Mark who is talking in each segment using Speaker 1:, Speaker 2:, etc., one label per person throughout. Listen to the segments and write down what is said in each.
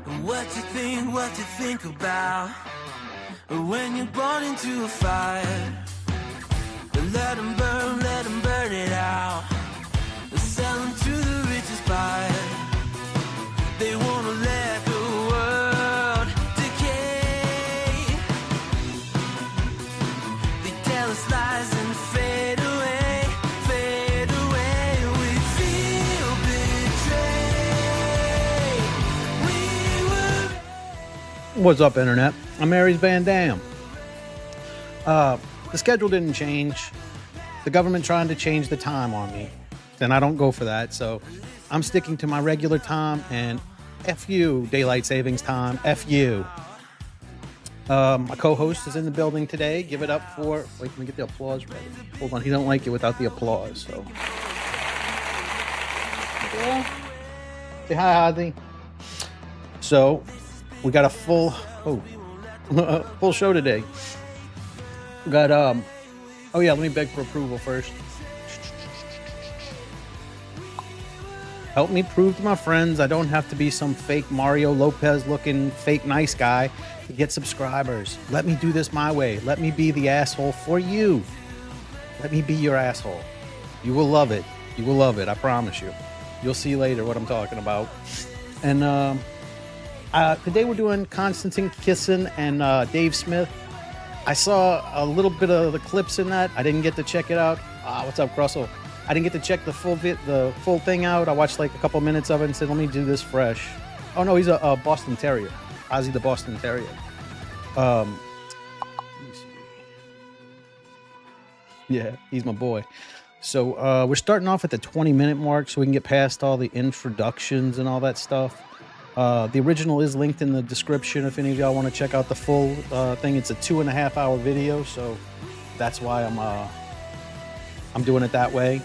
Speaker 1: What you think about when you're born into a fire? Let them burn it out. Sell them to the richest buyer. They wanna let the world decay. They tell us lies and fade away, fade away. We feel betrayed.
Speaker 2: What's up, Internet? I'm Aries Van Dam. The schedule didn't change. The government trying to change the time on me. Then I don't go for that, so I'm sticking to my regular time, and F you, daylight savings time, F you. My co-host is in the building today. Give it up for... Wait, let me get the applause ready. Hold on, he don't like it without the applause, so... Yeah. Say hi, Ozzy. So, we got a full... full show today. We got, oh yeah, let me beg for approval first. Help me prove to my friends I don't have to be some fake Mario Lopez looking fake nice guy to get subscribers. Let me do this my way. Let me be the asshole for you. Let me be your asshole. You will love it. You will love it. I promise you. You'll see later what I'm talking about. And today we're doing Konstantin Kisin and Dave Smith. I saw a little bit of the clips in that. I didn't get to check it out. What's up, Russell? I didn't get to check the full thing out. I watched like a couple minutes of it and said, let me do this fresh. Oh no, he's a Boston Terrier. Ozzy the Boston Terrier. Let me see. Yeah, he's my boy. So we're starting off at the 20-minute mark so we can get past all the introductions and all that stuff. The original is linked in the description if any of y'all want to check out the full thing. It's a 2.5-hour video, so that's why I'm doing it that way.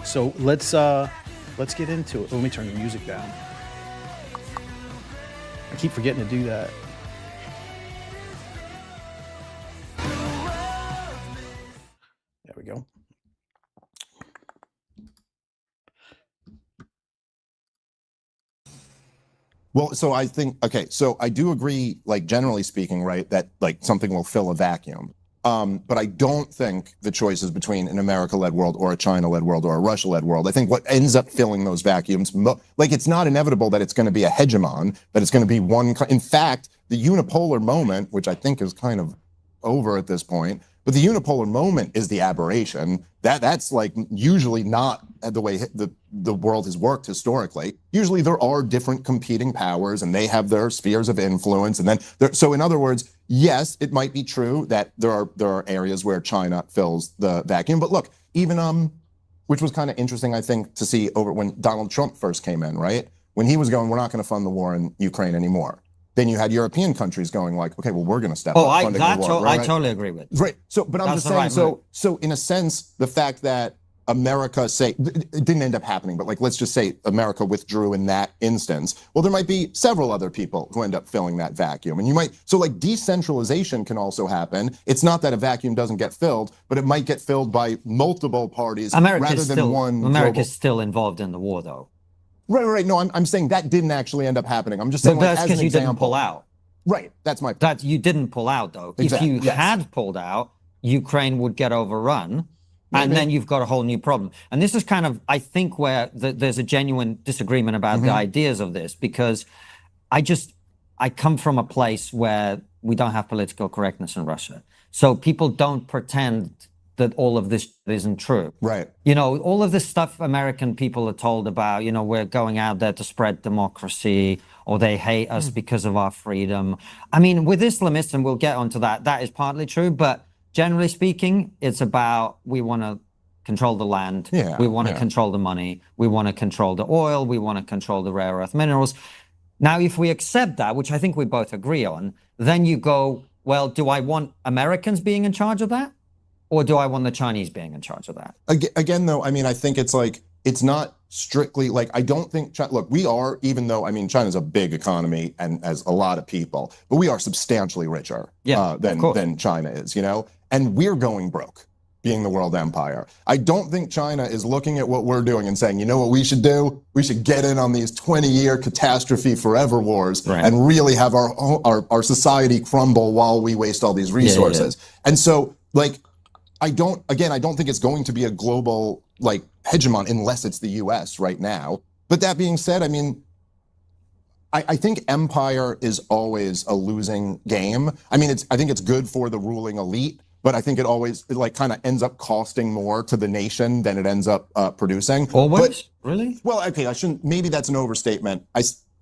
Speaker 2: So let's get into it. Let me turn the music down. I keep forgetting to do that. There we go.
Speaker 3: Well, so I think, okay, so I do agree, like generally speaking, right, that like something will fill a vacuum. But I don't think the choice is between an America-led world or a China-led world or a Russia-led world. I think what ends up filling those vacuums, like it's not inevitable that it's going to be a hegemon, that it's going to be one. In fact, the unipolar moment, which I think is kind of over at this point, but the unipolar moment is the aberration. That's like usually not the way the world has worked historically. Usually there are different competing powers and they have their spheres of influence. And then so in other words, yes, it might be true that there are areas where China fills the vacuum. But look, even which was kind of interesting, I think, to see over when Donald Trump first came in, right? When he was going, we're not going to fund the war in Ukraine anymore. Then you had European countries going like, okay, well, we're going to step up funding the war.
Speaker 4: I totally agree with.
Speaker 3: Right. So, but I'm just saying, so in a sense, the fact that America it didn't end up happening, but like, let's just say America withdrew in that instance. Well, there might be several other people who end up filling that vacuum. And so like decentralization can also happen. It's not that a vacuum doesn't get filled, but it might get filled by multiple parties rather than one.
Speaker 4: America's still involved in the war though.
Speaker 3: Right. No, I'm saying that didn't actually end up happening. I'm just saying,
Speaker 4: that's because you didn't pull out.
Speaker 3: Right, that's my point.
Speaker 4: That you didn't pull out, though.
Speaker 3: Exactly.
Speaker 4: If you had pulled out, Ukraine would get overrun, and then you've got a whole new problem. And this is kind of, I think, where there's a genuine disagreement about the ideas of this, because I come from a place where we don't have political correctness in Russia. So people don't pretend that all of this isn't true.
Speaker 3: Right.
Speaker 4: You know, all of this stuff American people are told about, you know, we're going out there to spread democracy, or they hate us because of our freedom. I mean, with Islamists, and we'll get onto that, that is partly true, but generally speaking, it's about we want to control the land, we want to control the money, we want to control the oil, we want to control the rare earth minerals. Now, if we accept that, which I think we both agree on, then you go, well, do I want Americans being in charge of that? Or do I want the Chinese being in charge of that?
Speaker 3: Again, though, I mean, I think it's like, it's not strictly like, I don't think, look, we are, even though, I mean, China's a big economy and has a lot of people, but we are substantially richer than China is, you know? And we're going broke being the world empire. I don't think China is looking at what we're doing and saying, you know what we should do? We should get in on these 20-year catastrophe forever wars and really have our society crumble while we waste all these resources. And so, like, I don't think it's going to be a global, like, hegemon unless it's the US right now. But that being said, I mean, I think empire is always a losing game. I mean, I think it's good for the ruling elite, but I think it like kind of ends up costing more to the nation than it ends up producing.
Speaker 4: Always? Really?
Speaker 3: Well, okay, maybe that's an overstatement.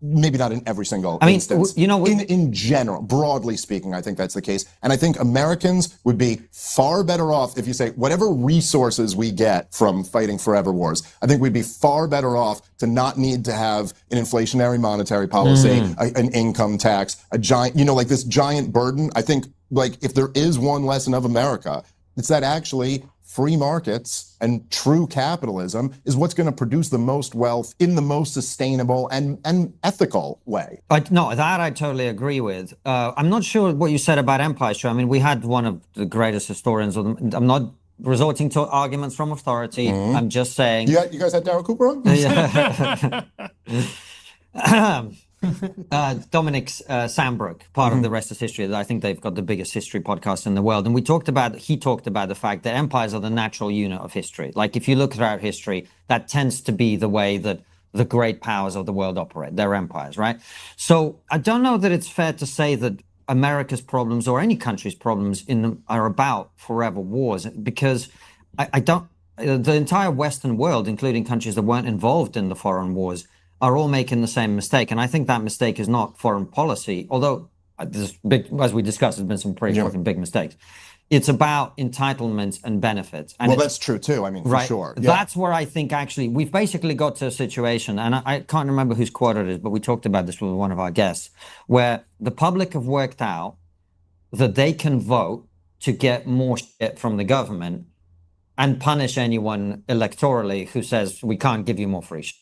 Speaker 3: Maybe not in every single instance.
Speaker 4: You know,
Speaker 3: in general, broadly speaking, I think that's the case. And I think Americans would be far better off if you say, whatever resources we get from fighting forever wars, I think we'd be far better off to not need to have an inflationary monetary policy, an income tax, a giant, like this giant burden. I think, like, if there is one lesson of America, it's that actually free markets and true capitalism is what's going to produce the most wealth in the most sustainable and ethical way.
Speaker 4: No, that I totally agree with. I'm not sure what you said about empire. I mean, we had one of the greatest historians. I'm not resorting to arguments from authority. I'm just saying.
Speaker 3: You guys had Darryl Cooper on?
Speaker 4: Dominic Sandbrook, part of The Rest is History. I think they've got the biggest history podcast in the world. And he talked about the fact that empires are the natural unit of history. Like, if you look throughout history, that tends to be the way that the great powers of the world operate. They're empires, right? So I don't know that it's fair to say that America's problems or any country's problems are about forever wars, because the entire Western world, including countries that weren't involved in the foreign wars, are all making the same mistake. And I think that mistake is not foreign policy, although as we discussed, there's been some pretty fucking big mistakes. It's about entitlements and benefits. And
Speaker 3: that's true too. I mean, for sure. Yeah.
Speaker 4: That's where I think actually we've basically got to a situation, and I can't remember whose quote it is, but we talked about this with one of our guests, where the public have worked out that they can vote to get more shit from the government and punish anyone electorally who says we can't give you more free shit.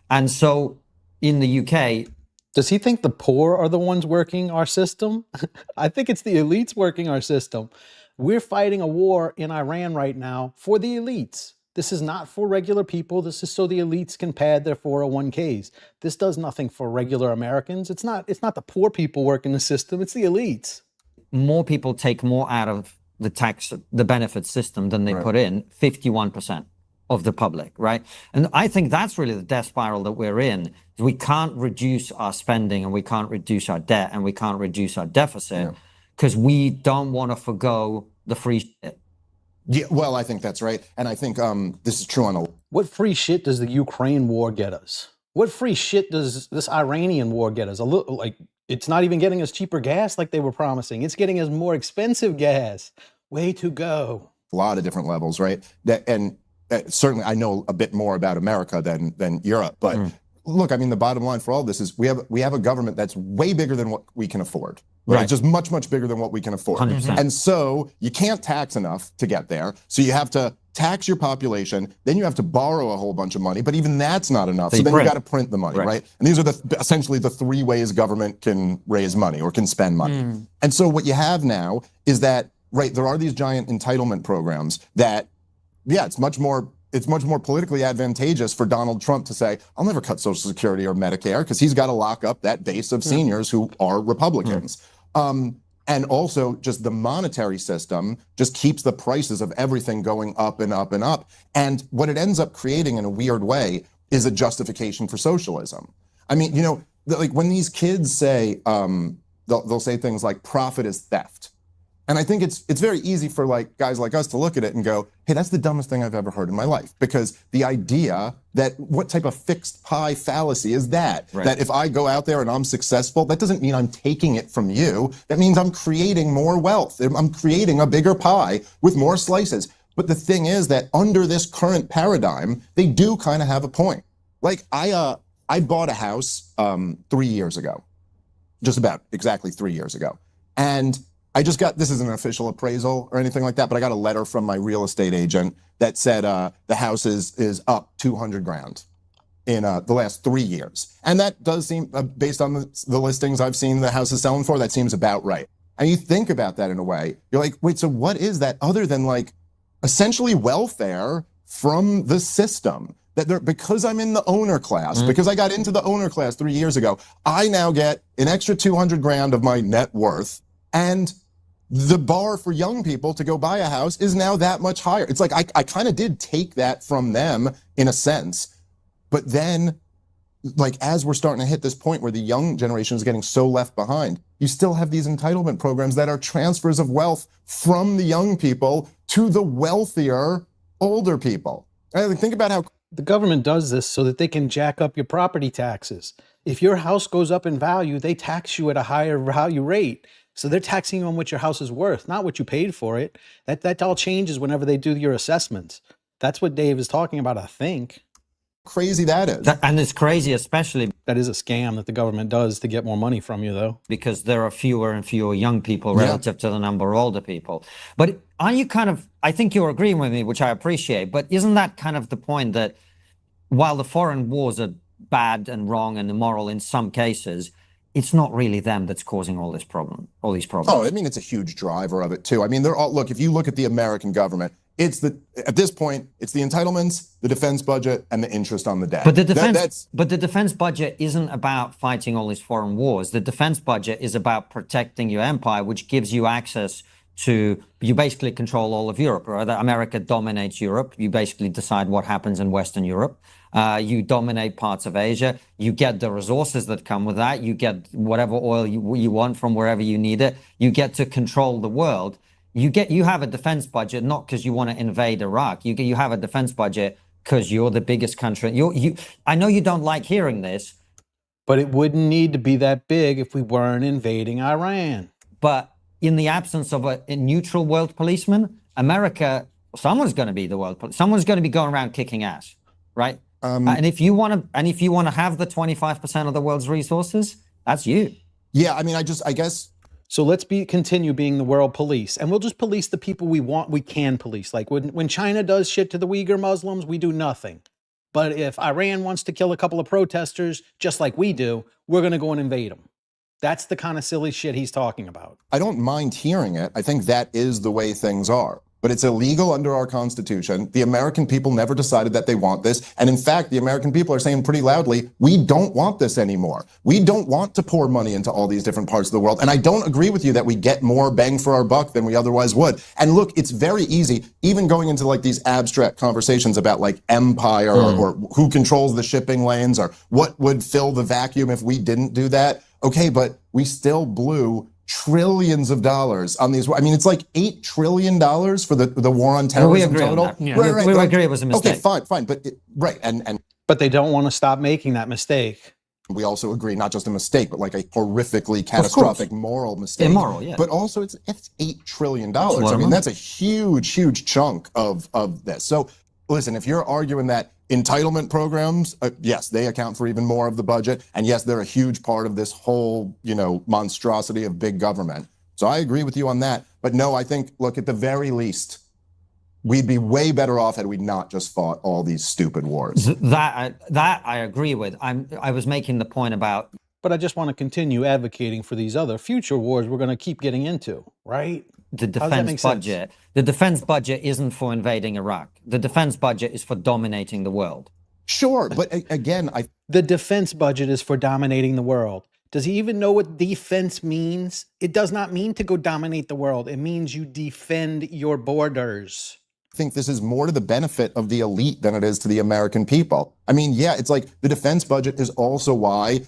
Speaker 4: And so in the UK...
Speaker 2: Does he think the poor are the ones working our system? I think it's the elites working our system. We're fighting a war in Iran right now for the elites. This is not for regular people. This is so the elites can pad their 401ks. This does nothing for regular Americans. It's not the poor people working the system. It's the elites.
Speaker 4: More people take more out of the benefit system than they put in, 51%. Of the public, right? And I think that's really the death spiral that we're in. We can't reduce our spending, and we can't reduce our debt, and we can't reduce our deficit because we don't want to forgo the free shit.
Speaker 3: Yeah, well, I think that's right. And I think this is true on a...
Speaker 2: What free shit does the Ukraine war get us? What free shit does this Iranian war get us? It's not even getting us cheaper gas like they were promising. It's getting us more expensive gas. Way to go.
Speaker 3: A lot of different levels, right? Certainly, I know a bit more about America than Europe, but look, I mean, the bottom line for all this is we have a government that's way bigger than what we can afford, right? Just much, much bigger than what we can afford.
Speaker 4: 100%.
Speaker 3: And so you can't tax enough to get there. So you have to tax your population, then you have to borrow a whole bunch of money, but even that's not enough. So then you got to print the money, right? And these are essentially the three ways government can raise money or can spend money. And so what you have now is that, there are these giant entitlement programs that, it's much more politically advantageous for Donald Trump to say, I'll never cut Social Security or Medicare, because he's got to lock up that base of seniors who are Republicans. And also just the monetary system just keeps the prices of everything going up and up and up. And what it ends up creating in a weird way is a justification for socialism. I mean, when these kids say, they'll say things like profit is theft. And I think it's very easy for guys like us to look at it and go, hey, that's the dumbest thing I've ever heard in my life. Because the idea that what type of fixed pie fallacy is that? That if I go out there and I'm successful, that doesn't mean I'm taking it from you. That means I'm creating more wealth. I'm creating a bigger pie with more slices. But the thing is that under this current paradigm, they do kind of have a point. I bought a house 3 years ago, just about exactly 3 years ago. And I just got, this isn't an official appraisal or anything like that, but I got a letter from my real estate agent that said the house is up 200 grand in the last 3 years. And that does seem, based on the listings I've seen the house is selling for, that seems about right. And you think about that in a way, you're like, wait, so what is that other than essentially welfare from the system. Because I'm in the owner class, because I got into the owner class 3 years ago, I now get an extra 200 grand of my net worth, and the bar for young people to go buy a house is now that much higher. It's like I kind of did take that from them in a sense, but then like as we're starting to hit this point where the young generation is getting so left behind, you still have these entitlement programs that are transfers of wealth from the young people to the wealthier older people. And think about how
Speaker 2: the government does this so that they can jack up your property taxes. If your house goes up in value, they tax you at a higher value rate. So they're taxing you on what your house is worth, not what you paid for it. That all changes whenever they do your assessments. That's what Dave is talking about, I think.
Speaker 3: crazy that is.
Speaker 4: And it's crazy, especially
Speaker 2: That is a scam that the government does to get more money from you, though.
Speaker 4: because there are fewer and fewer young people relative to the number of older people. But are you I think you're agreeing with me, which I appreciate, but isn't that kind of the point that while the foreign wars are bad and wrong and immoral in some cases, it's not really them that's causing all these problems.
Speaker 3: Oh, I mean, it's a huge driver of it too. I mean, look, if you look at the American government, at this point, it's the entitlements, the defense budget, and the interest on the debt.
Speaker 4: But the defense budget isn't about fighting all these foreign wars. The defense budget is about protecting your empire, which gives you access to, you basically control all of Europe, right? America dominates Europe. You basically decide what happens in Western Europe. You dominate parts of Asia. You get the resources that come with that. You get whatever oil you want from wherever you need it. You get to control the world. You have a defense budget not because you want to invade Iraq. You have a defense budget because you're the biggest country. I know you don't like hearing this,
Speaker 2: but it wouldn't need to be that big if we weren't invading Iran.
Speaker 4: But in the absence of a neutral world policeman, America, someone's going to be the world police. Someone's going to be going around kicking ass, right? And if you want to have the 25% of the world's resources, that's you.
Speaker 3: Yeah, I mean, I guess.
Speaker 2: So let's continue being the world police, and we'll just police the people we can police. Like when China does shit to the Uyghur Muslims, we do nothing. But if Iran wants to kill a couple of protesters, just like we do, we're going to go and invade them. That's the kind of silly shit he's talking about.
Speaker 3: I don't mind hearing it. I think that is the way things are. But it's illegal under our Constitution. The American people never decided that they want this. And in fact, the American people are saying pretty loudly, we don't want this anymore. We don't want to pour money into all these different parts of the world. And I don't agree with you that we get more bang for our buck than we otherwise would. And look, it's very easy, even going into like these abstract conversations about like empire or who controls the shipping lanes or what would fill the vacuum if we didn't do that. Okay, but we still blew trillions of dollars on these. I mean, it's like $8 trillion for the war on terrorism total.
Speaker 4: On that. Yeah. Right. We agree it was a mistake.
Speaker 3: Okay, fine. But
Speaker 2: but they don't want to stop making that mistake.
Speaker 3: We also agree, not just a mistake, but like a horrifically catastrophic moral mistake.
Speaker 4: Immoral, yeah.
Speaker 3: But also it's $8 trillion. I mean, that's a huge chunk of this. So listen, if you're arguing that entitlement programs, yes, they account for even more of the budget. And yes, they're a huge part of this whole, monstrosity of big government. So I agree with you on that. But no, I think, look, at the very least, we'd be way better off had we not just fought all these stupid wars.
Speaker 4: That I agree with. I was making the point about.
Speaker 2: But I just want to continue advocating for these other future wars we're going to keep getting into, right?
Speaker 4: The defense budget. Sense? The defense budget isn't for invading Iraq. The defense budget is for dominating the world.
Speaker 3: Sure, but again,
Speaker 2: the defense budget is for dominating the world. Does he even know what defense means? It does not mean to go dominate the world. It means you defend your borders.
Speaker 3: I think this is more to the benefit of the elite than it is to the American people. I mean, yeah, it's like the defense budget is also why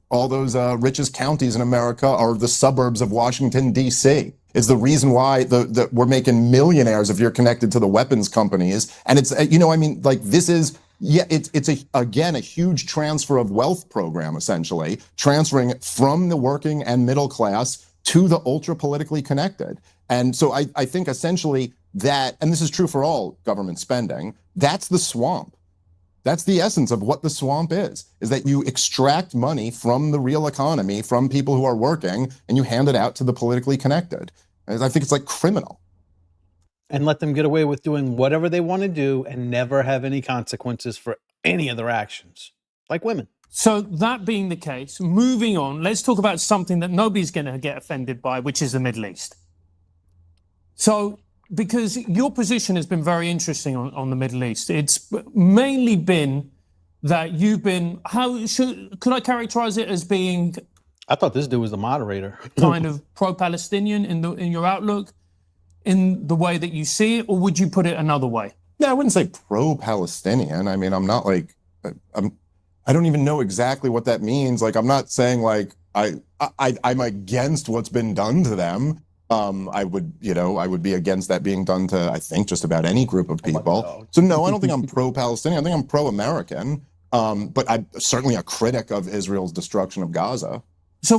Speaker 3: all those richest counties in America are the suburbs of Washington, D.C. It's the reason why we're making millionaires if you're connected to the weapons companies. And it's, this is, it's a huge transfer of wealth program, essentially, transferring from the working and middle class to the ultra politically connected. And so I think essentially that, and this is true for all government spending, that's the swamp. That's the essence of what the swamp is that you extract money from the real economy, from people who are working, and you hand it out to the politically connected. And I think it's like criminal.
Speaker 2: And let them get away with doing whatever they want to do and never have any consequences for any of their actions, like women.
Speaker 5: So that being the case, moving on, let's talk about something that nobody's going to get offended by, which is the Middle East. So because your position has been very interesting on the Middle East. It's mainly been that you've been, could I characterize it as being
Speaker 2: I thought this dude was the moderator.
Speaker 5: kind of pro-Palestinian in your outlook, in the way that you see it, or would you put it another way?
Speaker 3: Yeah, I wouldn't say pro-Palestinian. I mean, I'm not like, I don't even know exactly what that means. Like, I'm not saying like I'm against what's been done to them. I would be against that being done to, I think, just about any group of people. So no, I don't think I'm pro-Palestinian. I think I'm pro-American. But I'm certainly a critic of Israel's destruction of Gaza.
Speaker 5: So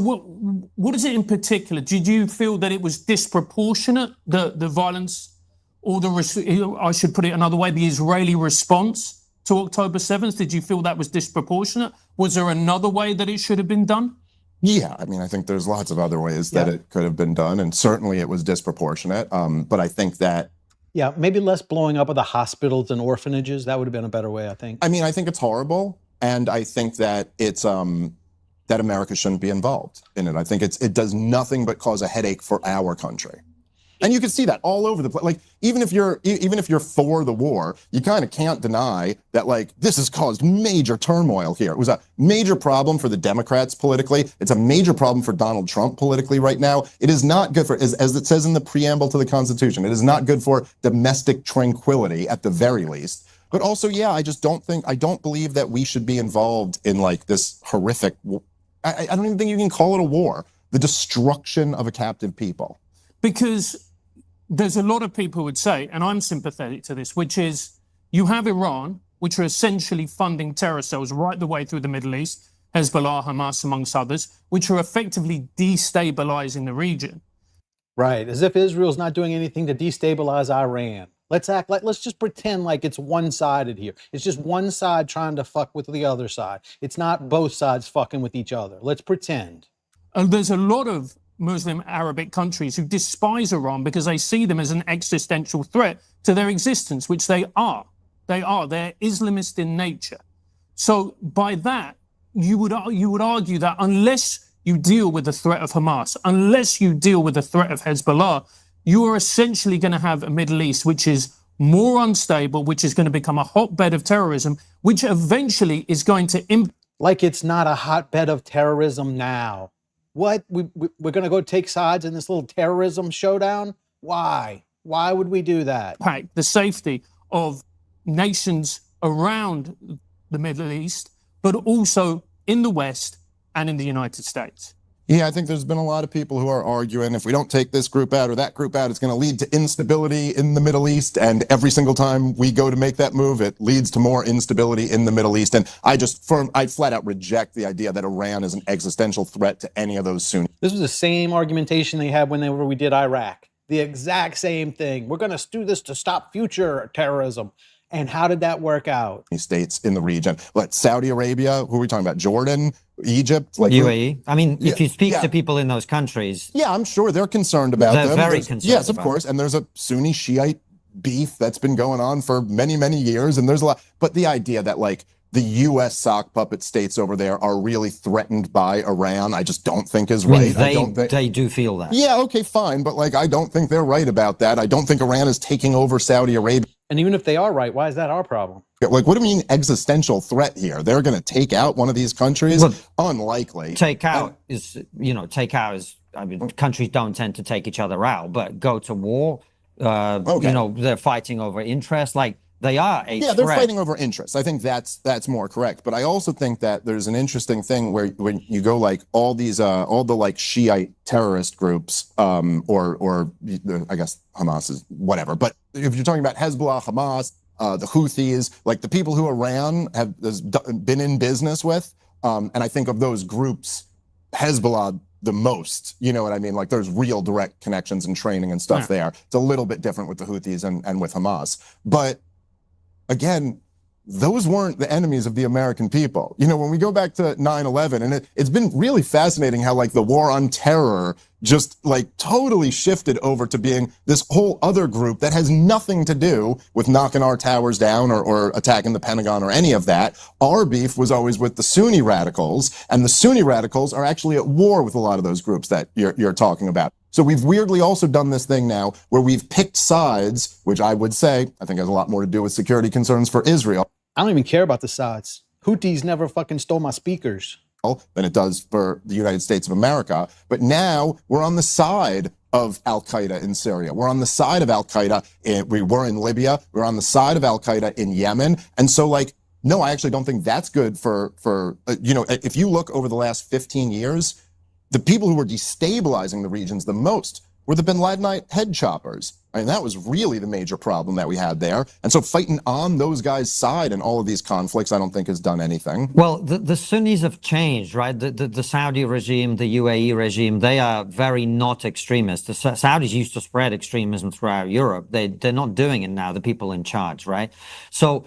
Speaker 5: what is it in particular? Did you feel that it was disproportionate, the violence, or I should put it another way, the Israeli response to October 7th? Did you feel that was disproportionate? Was there another way that it should have been done?
Speaker 3: Yeah, I mean, I think there's lots of other ways that it could have been done, and certainly it was disproportionate. But I think that...
Speaker 2: Yeah, maybe less blowing up of the hospitals and orphanages. That would have been a better way, I think.
Speaker 3: I mean, I think it's horrible, and I think that it's that America shouldn't be involved in it. I think it does nothing but cause a headache for our country. And you can see that all over the place. Like, even if you're for the war, you kind of can't deny that, like, this has caused major turmoil here. It was a major problem for the Democrats politically. It's a major problem for Donald Trump politically right now. It is not good for, as it says in the preamble to the Constitution, it is not good for domestic tranquility at the very least. But also, yeah, I don't believe that we should be involved in like this horrific, I don't even think you can call it a war, the destruction of a captive people.
Speaker 5: Because there's a lot of people who would say, and I'm sympathetic to this, which is you have Iran, which are essentially funding terror cells right the way through the Middle East, Hezbollah, Hamas, amongst others, which are effectively destabilizing the region.
Speaker 2: Right, as if Israel's not doing anything to destabilize Iran. Let's just pretend like it's one-sided here. It's just one side trying to fuck with the other side. It's not both sides fucking with each other. Let's pretend.
Speaker 5: There's a lot of Muslim Arabic countries who despise Iran because they see them as an existential threat to their existence, which they are. They're Islamist in nature. So by that, you would argue that unless you deal with the threat of Hamas, unless you deal with the threat of Hezbollah, you are essentially going to have a Middle East which is more unstable, which is going to become a hotbed of terrorism, which eventually is going to...
Speaker 2: Like it's not a hotbed of terrorism now. What? We're going to go take sides in this little terrorism showdown? Why? Why would we do that?
Speaker 5: Impact the safety of nations around the Middle East, but also in the West and in the United States.
Speaker 3: Yeah, I think there's been a lot of people who are arguing if we don't take this group out or that group out, it's going to lead to instability in the Middle East. And every single time we go to make that move, it leads to more instability in the Middle East. And I flat out reject the idea that Iran is an existential threat to any of those Sunni.
Speaker 2: This was the same argumentation they had whenever we did Iraq. The exact same thing. We're going to do this to stop future terrorism. And how did that work out?
Speaker 3: States in the region. Like Saudi Arabia, who are we talking about? Jordan, Egypt? Like
Speaker 4: UAE? I mean, if you speak to people in those countries...
Speaker 3: Yeah, I'm sure they're concerned about them.
Speaker 4: They're very concerned.
Speaker 3: Yes, of course. And there's a Sunni Shiite beef that's been going on for many, many years. And there's a lot. But the idea that like the U.S. sock puppet states over there are really threatened by Iran, I just don't think is right.
Speaker 4: They do feel that.
Speaker 3: Yeah, okay, fine. But like, I don't think they're right about that. I don't think Iran is taking over Saudi Arabia.
Speaker 2: And even if they are right, why is that our problem?
Speaker 3: Like, what do you mean existential threat here? They're going to take out one of these countries?
Speaker 4: Well,
Speaker 3: unlikely.
Speaker 4: Take out is, I mean, countries don't tend to take each other out, but go to war, they're fighting over interest. Like, they are a threat.
Speaker 3: They're fighting over interests. I think that's more correct. But I also think that there's an interesting thing where when you go like all the like Shiite terrorist groups, or I guess Hamas is whatever. But if you're talking about Hezbollah, Hamas, the Houthis, like the people who Iran has been in business with, and I think of those groups, Hezbollah the most, you know what I mean? Like there's real direct connections and training and stuff there. It's a little bit different with the Houthis and with Hamas. But again, those weren't the enemies of the American people. You know, when we go back to 9/11, and it's been really fascinating how like the war on terror just like totally shifted over to being this whole other group that has nothing to do with knocking our towers down or attacking the Pentagon or any of that. Our beef was always with the Sunni radicals, and the Sunni radicals are actually at war with a lot of those groups that you're talking about. So we've weirdly also done this thing now where we've picked sides, which I would say, I think has a lot more to do with security concerns for Israel.
Speaker 2: I don't even care about the sides. Houthis never fucking stole my speakers.
Speaker 3: Than it does for the United States of America. But now we're on the side of Al-Qaeda in Syria. We're on the side of Al-Qaeda. We were in Libya. We're on the side of Al-Qaeda in Yemen. And so, like, no, I actually don't think that's good for if you look over the last 15 years, the people who were destabilizing the regions the most were the bin Ladenite head choppers. I mean, that was really the major problem that we had there. And so fighting on those guys' side in all of these conflicts, I don't think has done anything.
Speaker 4: Well, the Sunnis have changed, right? The Saudi regime, the UAE regime, they are very not extremist. The Saudis used to spread extremism throughout Europe. They're not doing it now, the people in charge, right? So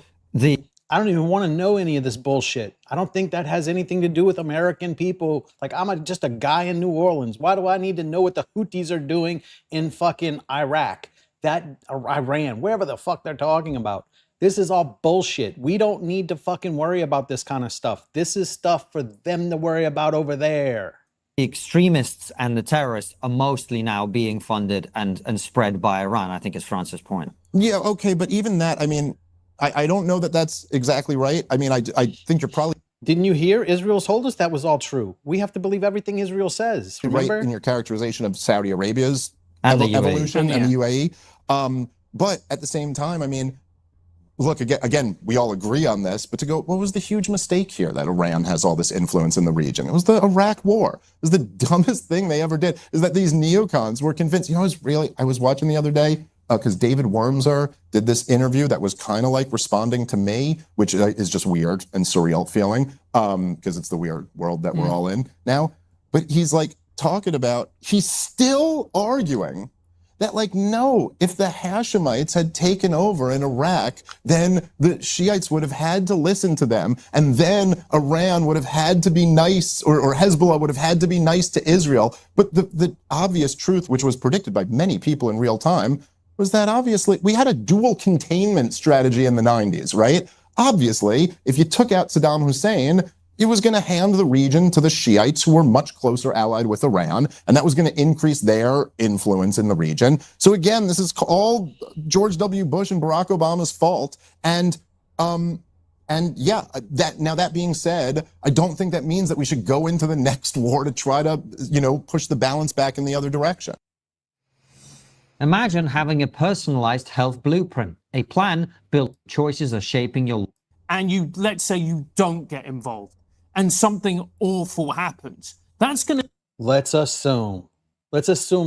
Speaker 2: I don't even want to know any of this bullshit. I don't think that has anything to do with American people. Like, I'm just a guy in New Orleans. Why do I need to know what the Houthis are doing in fucking Iraq, Iran, wherever the fuck they're talking about? This is all bullshit. We don't need to fucking worry about this kind of stuff. This is stuff for them to worry about over there.
Speaker 4: The extremists and the terrorists are mostly now being funded and spread by Iran, I think is France's point.
Speaker 3: Yeah, okay, but even that, I mean, I don't know that that's exactly right. I mean, I think you're probably...
Speaker 2: Didn't you hear? Israel told us that was all true. We have to believe everything Israel says. Remember?
Speaker 3: Right in your characterization of Saudi Arabia's
Speaker 4: and the
Speaker 3: evolution
Speaker 4: UAE.
Speaker 3: And the UAE. But at the same time, I mean, look, again, we all agree on this, but to go, what was the huge mistake here that Iran has all this influence in the region? It was the Iraq War. It was the dumbest thing they ever did, is that these neocons were convinced. You know, I was watching the other day, because David Wormser did this interview that was kind of like responding to me, which is just weird and surreal feeling, because it's the weird world that we're all in now. But he's like talking about, he's still arguing that, like, no, if the Hashemites had taken over in Iraq, then the Shiites would have had to listen to them, and then Iran would have had to be nice, or Hezbollah would have had to be nice to Israel. But the obvious truth, which was predicted by many people in real time, was that obviously we had a dual containment strategy in the 90s, right? Obviously, if you took out Saddam Hussein, it was going to hand the region to the Shiites, who were much closer allied with Iran, and that was going to increase their influence in the region. So again, this is all George W. Bush and Barack Obama's fault. And yeah, that being said, I don't think that means that we should go into the next war to try to, push the balance back in the other direction.
Speaker 4: Imagine having a personalized health blueprint, a plan built choices are shaping your...
Speaker 5: And let's say you don't get involved and something awful happens. That's going to...
Speaker 2: Let's assume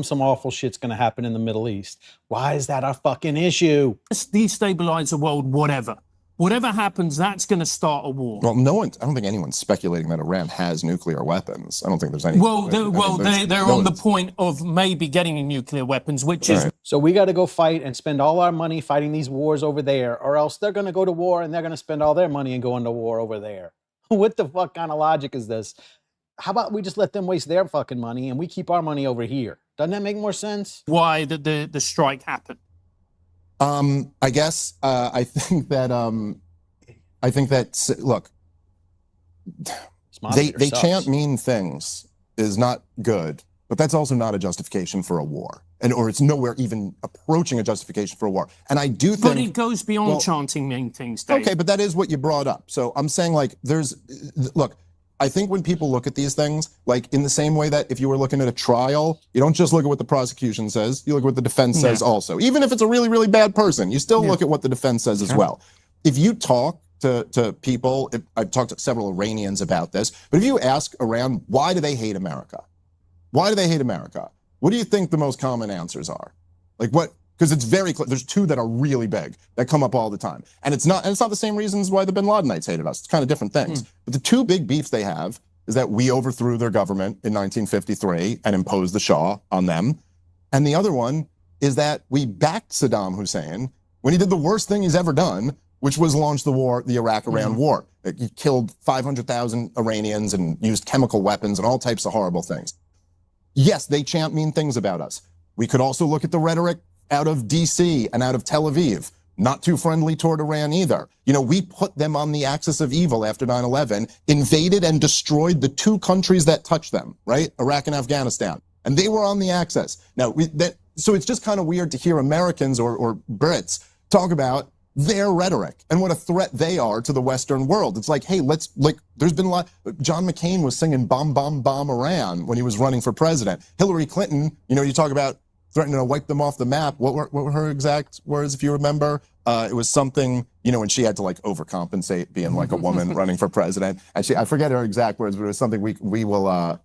Speaker 2: some awful shit's going to happen in the Middle East. Why is that a fucking issue?
Speaker 5: Destabilize the world, whatever. Whatever happens, that's going to start a war.
Speaker 3: Well, I don't think anyone's speculating that Iran has nuclear weapons. I don't think there's any...
Speaker 5: Well, they're on the point of maybe getting nuclear weapons, which is...
Speaker 2: So we got to go fight and spend all our money fighting these wars over there, or else they're going to go to war and they're going to spend all their money and go into war over there. What the fuck kind of logic is this? How about we just let them waste their fucking money and we keep our money over here? Doesn't that make more sense?
Speaker 5: Why the strike happened?
Speaker 3: I guess I think that look, they chant mean things is not good, but that's also not a justification for a war, or it's nowhere even approaching a justification for a war. And I do think,
Speaker 5: but it goes beyond chanting mean things, Dave.
Speaker 3: Okay, but that is what you brought up. So I'm saying, like, look. I think when people look at these things, like in the same way that if you were looking at a trial, you don't just look at what the prosecution says, you look at what the defense says also. Even if it's a really, really bad person, you still look at what the defense says as well. If you talk to people, I've talked to several Iranians about this, but if you ask Iran, why do they hate America? Why do they hate America? What do you think the most common answers are? Like what? Because it's very clear. There's two that are really big that come up all the time. And it's not the same reasons why the bin Ladenites hated us. It's kind of different things. But the two big beefs they have is that we overthrew their government in 1953 and imposed the Shah on them. And the other one is that we backed Saddam Hussein when he did the worst thing he's ever done, which was launch the Iraq-Iran war. He killed 500,000 Iranians and used chemical weapons and all types of horrible things. Yes, they chant mean things about us. We could also look at the rhetoric out of DC and out of Tel Aviv, not too friendly toward Iran either. We put them on the axis of evil after 9/11, invaded and destroyed the two countries that touched them, right? Iraq and Afghanistan. and they were on the axis. Now, so it's just kind of weird to hear Americans or Brits talk about their rhetoric and what a threat they are to the Western world. It's like, hey, there's been a lot. John McCain was singing bomb, bomb, bomb Iran when he was running for president. Hillary Clinton, you talk about threatening to wipe them off the map. What were her exact words, if you remember? It was something, and she had to overcompensate being like a woman running for president. And I forget her exact words, but it was something we will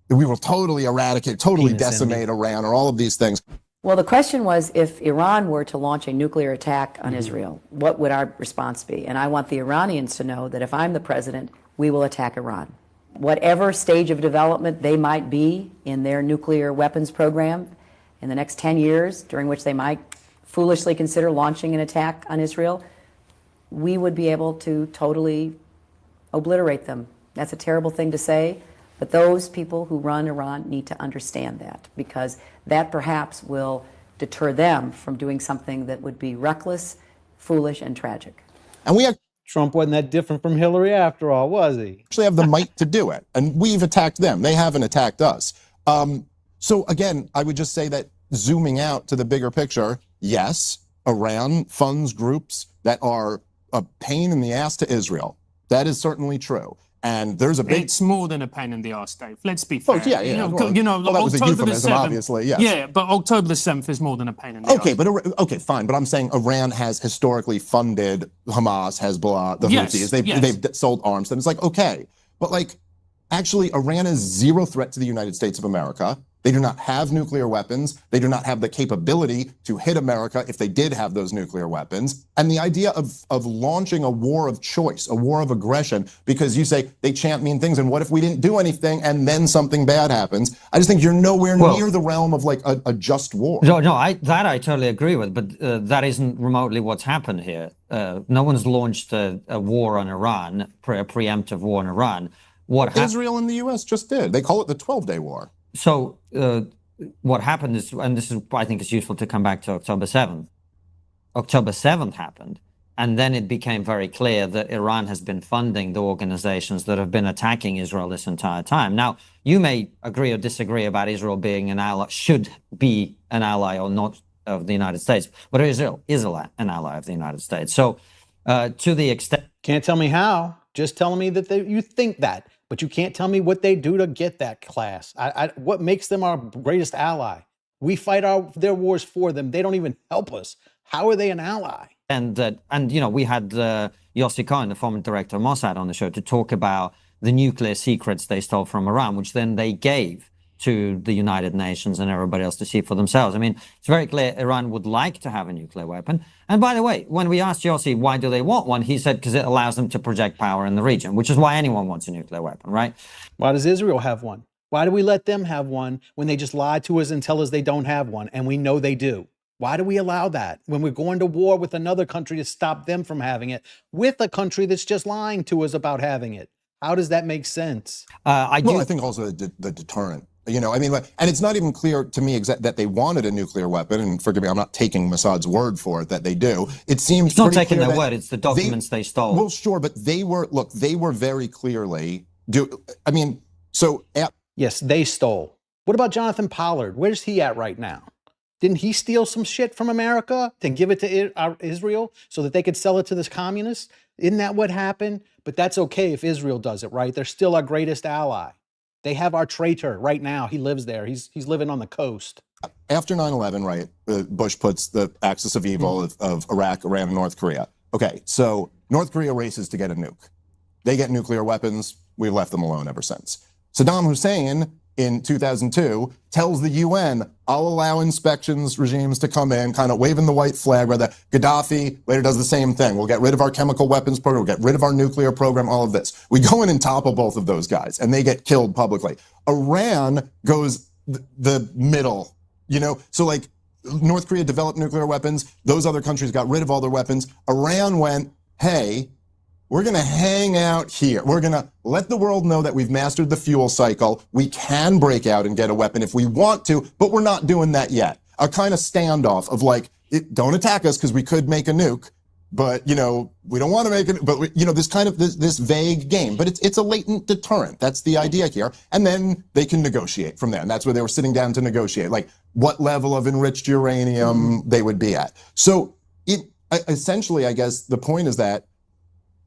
Speaker 3: totally eradicate, totally decimate Iran, or all of these things.
Speaker 6: Well, the question was, if Iran were to launch a nuclear attack on Israel, what would our response be? And I want the Iranians to know that if I'm the president, we will attack Iran. Whatever stage of development they might be in their nuclear weapons program in the next 10 years, during which they might foolishly consider launching an attack on Israel, we would be able to totally obliterate them. That's a terrible thing to say. But those people who run Iran need to understand that, because that perhaps will deter them from doing something that would be reckless, foolish, and tragic.
Speaker 3: And
Speaker 2: Trump wasn't that different from Hillary after all, was he?
Speaker 3: Actually have the might to do it. And we've attacked them. They haven't attacked us. So again, I would just say that zooming out to the bigger picture, yes, Iran funds groups that are a pain in the ass to Israel. That is certainly true. And there's a big...
Speaker 5: It's more than a pain in the arse, Dave. Let's be fair.
Speaker 3: Oh, yeah.
Speaker 5: Well,
Speaker 3: that was a
Speaker 5: October
Speaker 3: euphemism,
Speaker 5: the 7th,
Speaker 3: obviously, yes.
Speaker 5: Yeah, but October the 7th is more than a pain in the arse.
Speaker 3: Okay, fine. But I'm saying Iran has historically funded Hamas, Hezbollah, the Houthis. They've sold arms to them. It's like, okay. But actually, Iran is zero threat to the United States of America. They do not have nuclear weapons. They do not have the capability to hit America if they did have those nuclear weapons. And the idea of launching a war of choice, a war of aggression, because you say they chant mean things, and what if we didn't do anything and then something bad happens? I just think you're nowhere near the realm of a just war.
Speaker 4: No, I totally agree with, but that isn't remotely what's happened here. No one's launched a war on Iran, a preemptive war on Iran.
Speaker 3: Israel and the U.S. just did. They call it the 12-day war.
Speaker 4: So what happened is, and this is, I think it's useful to come back to October 7th. October 7th happened, and then it became very clear that Iran has been funding the organizations that have been attacking Israel this entire time. Now, you may agree or disagree about Israel being an ally, should be an ally or not of the United States, but Israel is an ally of the United States. So to the extent...
Speaker 2: Can't tell me how. Just tell me that you think that. But you can't tell me what they do to get that class. What makes them our greatest ally? We fight their wars for them. They don't even help us. How are they an ally?
Speaker 4: And we had Yossi Cohen, the former director of Mossad, on the show to talk about the nuclear secrets they stole from Iran, which then they gave to the United Nations and everybody else to see for themselves. I mean, it's very clear Iran would like to have a nuclear weapon. And by the way, when we asked Yossi why do they want one, he said because it allows them to project power in the region, which is why anyone wants a nuclear weapon, right?
Speaker 2: Why does Israel have one? Why do we let them have one when they just lie to us and tell us they don't have one, and we know they do? Why do we allow that when we're going to war with another country to stop them from having it, with a country that's just lying to us about having it? How does that make sense?
Speaker 3: I think also the deterrent. And it's not even clear to me that they wanted a nuclear weapon. And forgive me, I'm not taking Mossad's word for it that they do. It seems
Speaker 4: it's not taking their word; it's the documents they stole.
Speaker 3: Well, sure, but they were very clearly
Speaker 2: Yes, they stole. What about Jonathan Pollard? Where's he at right now? Didn't he steal some shit from America to give it to Israel so that they could sell it to the communists? Isn't that what happened? But that's okay if Israel does it, right? They're still our greatest ally. They have our traitor right now. He lives there. He's living on the coast.
Speaker 3: After 9/11, right, Bush puts the axis of evil of Iraq, Iran, and North Korea. Okay, so North Korea races to get a nuke. They get nuclear weapons. We've left them alone ever since. Saddam Hussein, in 2002, tells the UN, I'll allow inspections regimes to come in, kind of waving the white flag. Rather, Gaddafi later does the same thing. We'll get rid of our chemical weapons program. We'll get rid of our nuclear program, all of this. We go in and topple both of those guys, and they get killed publicly. Iran goes the middle, So North Korea developed nuclear weapons. Those other countries got rid of all their weapons. Iran went, hey, we're going to hang out here. We're going to let the world know that we've mastered the fuel cycle. We can break out and get a weapon if we want to, but we're not doing that yet. A kind of standoff of don't attack us because we could make a nuke. but we don't want to make it, but this kind of this vague game, but it's a latent deterrent. That's the idea here. And then they can negotiate from there. And that's where they were sitting down to negotiate, like what level of enriched uranium they would be at. So essentially, I guess the point is that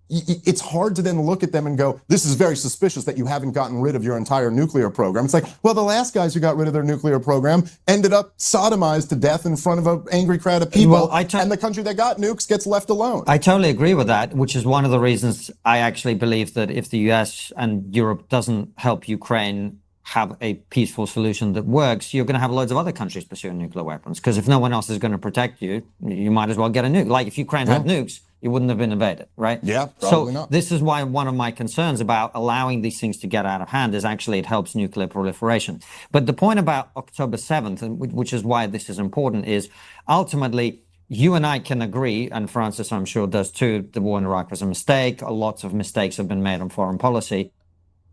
Speaker 3: it's hard to then look at them and go, this is very suspicious that you haven't gotten rid of your entire nuclear program. It's like, well, the last guys who got rid of their nuclear program ended up sodomized to death in front of an angry crowd of people, and the country that got nukes gets left alone.
Speaker 4: I totally agree with that, which is one of the reasons I actually believe that if the US and Europe doesn't help Ukraine have a peaceful solution that works, you're going to have loads of other countries pursuing nuclear weapons. Because if no one else is going to protect you, you might as well get a nuke. Like if Ukraine had nukes, it wouldn't have been invaded, right?
Speaker 3: Yeah, probably not.
Speaker 4: This is why one of my concerns about allowing these things to get out of hand is actually it helps nuclear proliferation. But the point about October 7th, and which is why this is important, is ultimately you and I can agree, and Francis, I'm sure, does too, the war in Iraq was a mistake. Lots of mistakes have been made on foreign policy.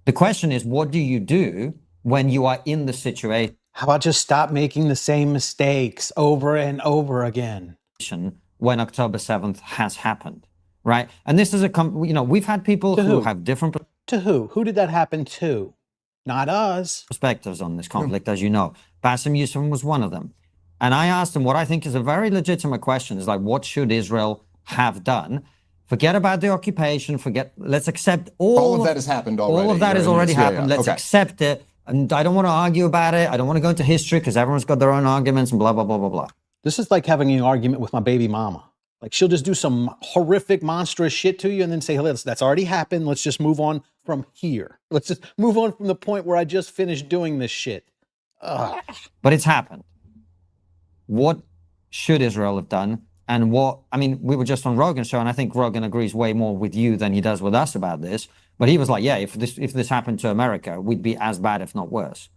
Speaker 4: The question is, what do you do when you are in the situation?
Speaker 2: How about just stop making the same mistakes over and over again?
Speaker 4: When October 7th has happened, right? And this is we've had people who have different...
Speaker 2: To who? Who did that happen to? Not us.
Speaker 4: ...perspectives on this conflict, as you know. Bassem Youssef was one of them. And I asked him what I think is a very legitimate question, is like, what should Israel have done? Forget about the occupation, let's accept all
Speaker 3: of that has happened already.
Speaker 4: All of that has already happened. Let's accept it. And I don't want to argue about it. I don't want to go into history because everyone's got their own arguments and blah, blah, blah, blah, blah.
Speaker 2: This is like having an argument with my baby mama. Like she'll just do some horrific, monstrous shit to you and then say, hey, that's already happened. Let's just move on from here. Let's just move on from the point where I just finished doing this shit. Ugh.
Speaker 4: But it's happened. What should Israel have done? And we were just on Rogan's show, and I think Rogan agrees way more with you than he does with us about this. But he was like, yeah, if this happened to America, we'd be as bad, if not worse.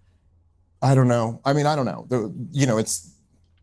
Speaker 3: I don't know. I don't know.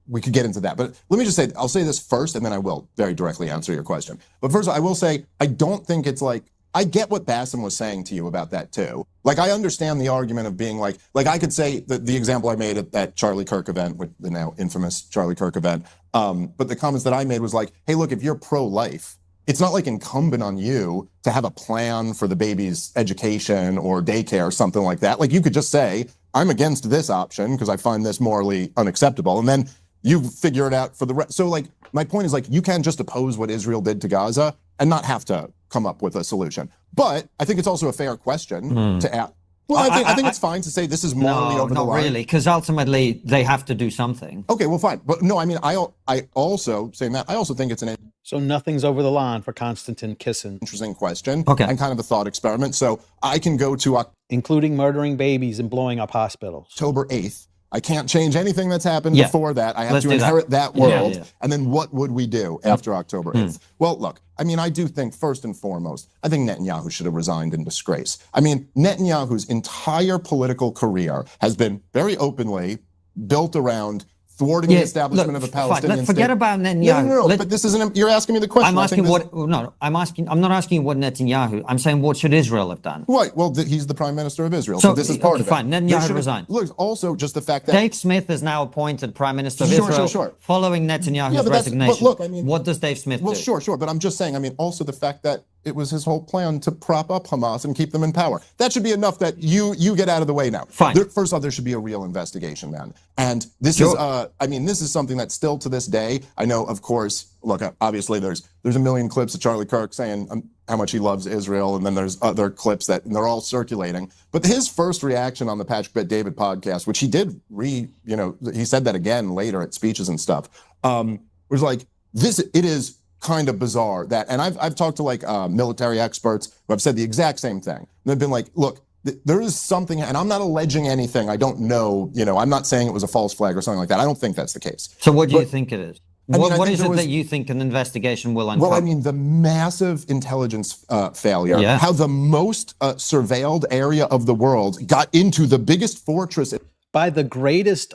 Speaker 3: We could get into that, but let me just say, I'll say this first, and then I will very directly answer your question. But first, I will say, I don't think it's like, I get what Bassem was saying to you about that too. Like, I understand the argument of being like I could say the example I made at that Charlie Kirk event, with the now infamous Charlie Kirk event. But the comments that I made was like, hey, look, if you're pro-life, it's not like incumbent on you to have a plan for the baby's education or daycare or something like that. Like, you could just say, I'm against this option because I find this morally unacceptable. And then you figure it out for the rest. So, like, my point is, like, you can't just oppose what Israel did to Gaza and not have to come up with a solution. But I think it's also a fair question to ask. Well, I think it's fine to say this is morally over the line.
Speaker 4: Not really, because ultimately they have to do something.
Speaker 3: Okay, well, fine. But no, I also, saying that, I also think it's an...
Speaker 2: So nothing's over the line for Konstantin Kisin.
Speaker 3: Interesting question.
Speaker 4: Okay.
Speaker 3: And kind of a thought experiment. So I can go to...
Speaker 2: Including murdering babies and blowing up hospitals.
Speaker 3: October 8th. I can't change anything that's happened before that. I have to inherit that world. Yeah. And then what would we do after October 8th? Well, look, I do think first and foremost, I think Netanyahu should have resigned in disgrace. Netanyahu's entire political career has been very openly built around thwarting the establishment of a Palestinian state.
Speaker 4: Forget about Netanyahu.
Speaker 3: No, but this isn't, you're asking me the question.
Speaker 4: I'm not asking you what Netanyahu, I'm saying what should Israel have done?
Speaker 3: Right, well, he's the prime minister of Israel, so this is part of it.
Speaker 4: Fine, Netanyahu resigned.
Speaker 3: Look, also just the fact that...
Speaker 4: Dave Smith is now appointed prime minister of Israel following Netanyahu's resignation.
Speaker 3: But look,
Speaker 4: what does Dave Smith do?
Speaker 3: Well, sure, but I'm just saying, also the fact that it was his whole plan to prop up Hamas and keep them in power. That should be enough that you get out of the way now.
Speaker 4: Fine.
Speaker 3: First off, there should be a real investigation, man. And this is, this is something that still to this day, I know, of course, look, obviously there's a million clips of Charlie Kirk saying how much he loves Israel, and then there's other clips and they're all circulating. But his first reaction on the Patrick Bet David podcast, which he did he said that again later at speeches and stuff, was like, it is kind of bizarre that, and I've talked to military experts who have said the exact same thing. And they've been like, look, there is something, and I'm not alleging anything. I don't know, I'm not saying it was a false flag or something like that. I don't think that's the case.
Speaker 4: So what do you think it is? What is it that you think an investigation will uncover?
Speaker 3: Well, the massive intelligence failure, how the most surveilled area of the world got into the biggest fortress.
Speaker 2: By the greatest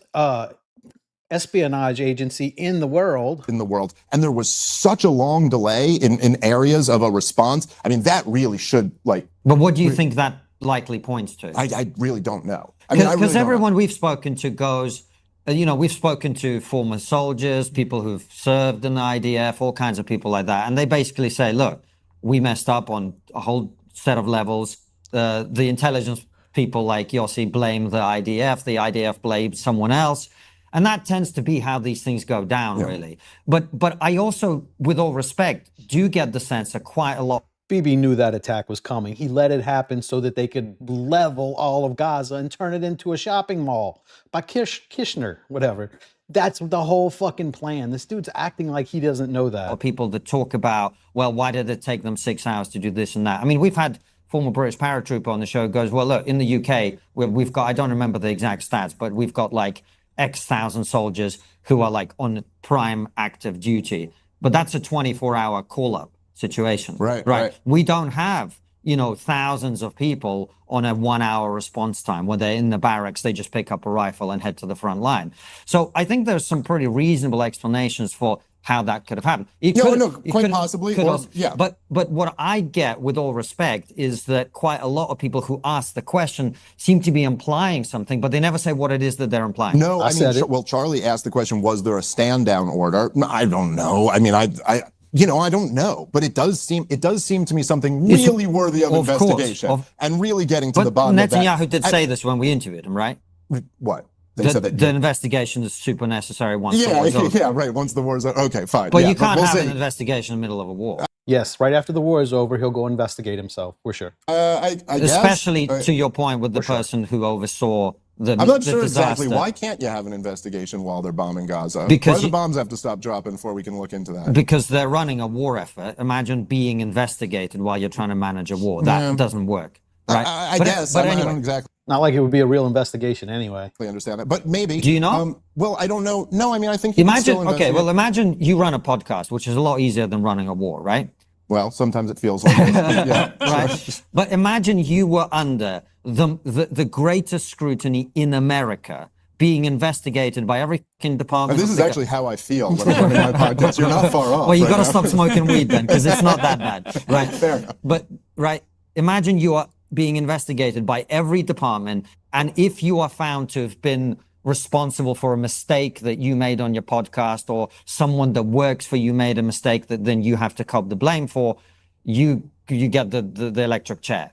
Speaker 2: espionage agency in the world.
Speaker 3: And there was such a long delay in areas of a response. That really should But
Speaker 4: what do you think that likely points to?
Speaker 3: I really don't know.
Speaker 4: Because everyone we've spoken to goes, we've spoken to former soldiers, people who've served in the IDF, all kinds of people like that. And they basically say, look, we messed up on a whole set of levels. The intelligence people like Yossi blame the IDF blames someone else. And that tends to be how these things go down, really. But I also, with all respect, do get the sense that quite a lot.
Speaker 2: Bibi knew that attack was coming. He let it happen so that they could level all of Gaza and turn it into a shopping mall by Kishner, whatever. That's the whole fucking plan. This dude's acting like he doesn't know that.
Speaker 4: Or people that talk about, well, why did it take them 6 hours to do this and that? I mean, we've had former British paratrooper on the show goes, well, look, in the UK, we've got, I don't remember the exact stats, but we've got like X thousand soldiers who are like on prime active duty. But that's a 24-hour call-up situation.
Speaker 3: Right.
Speaker 4: We don't have, thousands of people on a 1 hour response time when they're in the barracks, they just pick up a rifle and head to the front line. So I think there's some pretty reasonable explanations for how that could have happened.
Speaker 3: Quite possibly.
Speaker 4: But what I get, with all respect, is that quite a lot of people who ask the question seem to be implying something, but they never say what it is that they're implying.
Speaker 3: No, well, Charlie asked the question, was there a stand down order? I don't know. I mean, I don't know, but it does seem to me something really worthy of investigation and really getting to the bottom of that.
Speaker 4: Netanyahu did say this when we interviewed him, right?
Speaker 3: What?
Speaker 4: The investigation is super necessary once the war is over.
Speaker 3: Yeah, right. Once the war is over. Okay, fine.
Speaker 4: But you can't have an investigation in the middle of a war.
Speaker 2: Yes, right after the war is over, he'll go investigate himself. We're sure.
Speaker 4: Especially to your point with the person who oversaw the
Speaker 3: I'm not sure
Speaker 4: disaster.
Speaker 3: exactly. Why can't you have an investigation while they're bombing Gaza?
Speaker 4: Because
Speaker 3: why do the bombs have to stop dropping before we can look into that?
Speaker 4: Because they're running a war effort. Imagine being investigated while you're trying to manage a war. That doesn't work. Right?
Speaker 3: I guess. But anyway. I don't exactly.
Speaker 2: Not like it would be a real investigation anyway.
Speaker 3: I understand that, but maybe.
Speaker 4: Do you know?
Speaker 3: Well, I don't know. No, I mean, I think.
Speaker 4: Imagine you run a podcast, which is a lot easier than running a war, right?
Speaker 3: Well, sometimes it feels like yeah.
Speaker 4: Right. But imagine you were under the greatest scrutiny in America, being investigated by every department.
Speaker 3: This is actually how I feel when I'm running my podcast. You're not far off.
Speaker 4: Well, you got to stop smoking weed then, because it's not that bad, right?
Speaker 3: Fair enough.
Speaker 4: But imagine you are being investigated by every department, and if you are found to have been responsible for a mistake that you made on your podcast, or someone that works for you made a mistake that then you have to cop the blame for, you get the electric chair.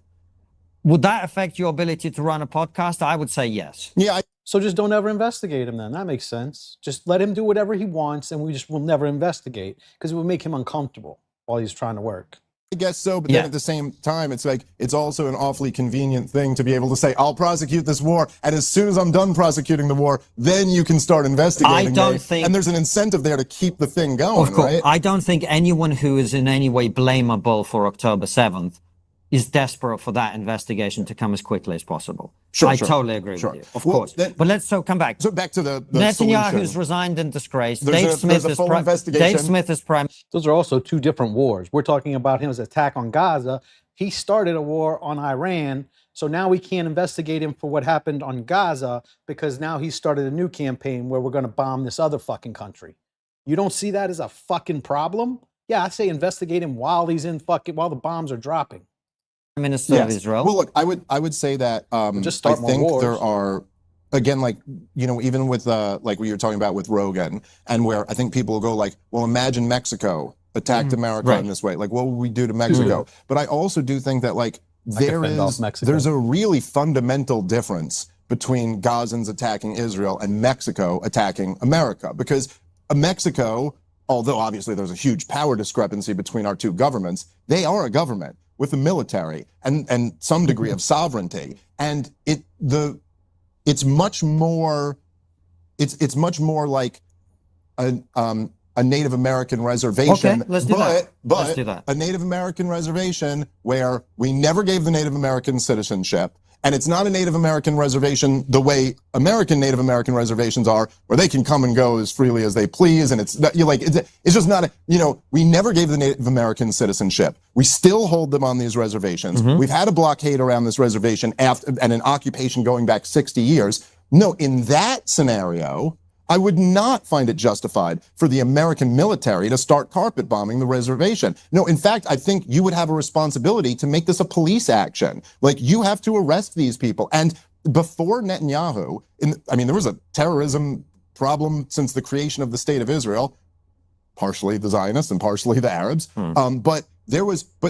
Speaker 4: Would that affect your ability to run a podcast? I would say yes.
Speaker 3: Yeah.
Speaker 2: So just don't ever investigate him then. That makes sense. Just let him do whatever he wants, and we just will never investigate, because it would make him uncomfortable while he's trying to work.
Speaker 3: I guess so, but then at the same time, it's like, it's also an awfully convenient thing to be able to say, I'll prosecute this war, and as soon as I'm done prosecuting the war, then you can start investigating and there's an incentive there to keep the thing going, right?
Speaker 4: I don't think anyone who is in any way blamable for October 7th is desperate for that investigation to come as quickly as possible. I totally agree with you, of course. But let's come back.
Speaker 3: So back to the
Speaker 4: Netanyahu's resigned in disgrace. Dave Smith is prime.
Speaker 2: Those are also two different wars. We're talking about his attack on Gaza. He started a war on Iran, so now we can't investigate him for what happened on Gaza, because now he started a new campaign where we're going to bomb this other fucking country. You don't see that as a fucking problem? Yeah, I say investigate him while while the bombs are dropping.
Speaker 4: Minister of Israel.
Speaker 3: Well, look, I would say that I think there are, again, like, even with like what you're talking about with Rogan, and where I think people will go like, well, imagine Mexico attacked America in this way. Like, what would we do to Mexico? But I also do think that like there's a really fundamental difference between Gazans attacking Israel and Mexico attacking America, because Mexico, although obviously there's a huge power discrepancy between our two governments, they are a government with a military and some degree of sovereignty, and it's much more like a Native American reservation.
Speaker 4: Okay, let's do that. Let's do that.
Speaker 3: A Native American reservation where we never gave the Native American citizenship. And it's not a Native American reservation the way American Native American reservations are, where they can come and go as freely as they please. And it's just not we never gave the Native American citizenship. We still hold them on these reservations. We've had a blockade around this reservation and an occupation going back 60 years. No, in that scenario, I would not find it justified for the American military to start carpet bombing the reservation. No, in fact, I think you would have a responsibility to make this a police action. Like, you have to arrest these people. And before Netanyahu, there was a terrorism problem since the creation of the state of Israel, partially the Zionists and partially the Arabs. But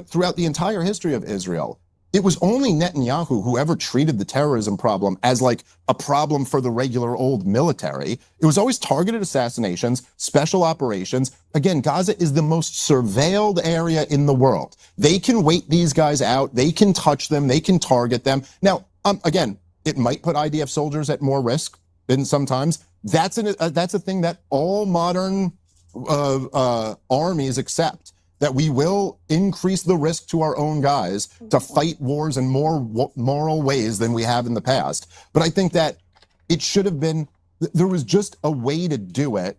Speaker 3: throughout the entire history of Israel, it was only Netanyahu who ever treated the terrorism problem as like a problem for the regular old military. It was always targeted assassinations, special operations. Again, Gaza is the most surveilled area in the world. They can wait these guys out. They can touch them. They can target them. Now, again, it might put IDF soldiers at more risk than sometimes. That's a thing that all modern armies accept. That we will increase the risk to our own guys to fight wars in more moral ways than we have in the past. But I think that it should have been, there was just a way to do it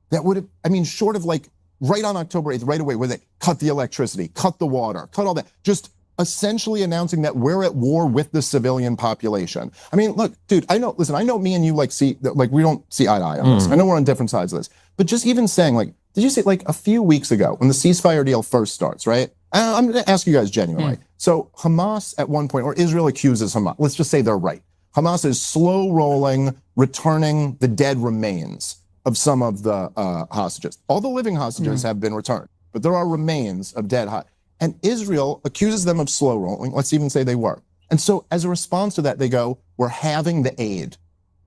Speaker 3: that would have, I mean, short of like right on October 8th, right away, where they cut the electricity, cut the water, cut all that, just essentially announcing that we're at war with the civilian population. I mean, look, dude, I know me and you we don't see eye to eye on this. I know we're on different sides of this, but just even saying like, did you say like a few weeks ago when the ceasefire deal first starts, right? I'm going to ask you guys genuinely. So Hamas at one point, or Israel accuses Hamas, let's just say they're right. Hamas is slow rolling, returning the dead remains of some of the hostages. All the living hostages have been returned, but there are remains of dead hostages. And Israel accuses them of slow rolling. Let's even say they were. And so as a response to that, they go, we're halving the aid,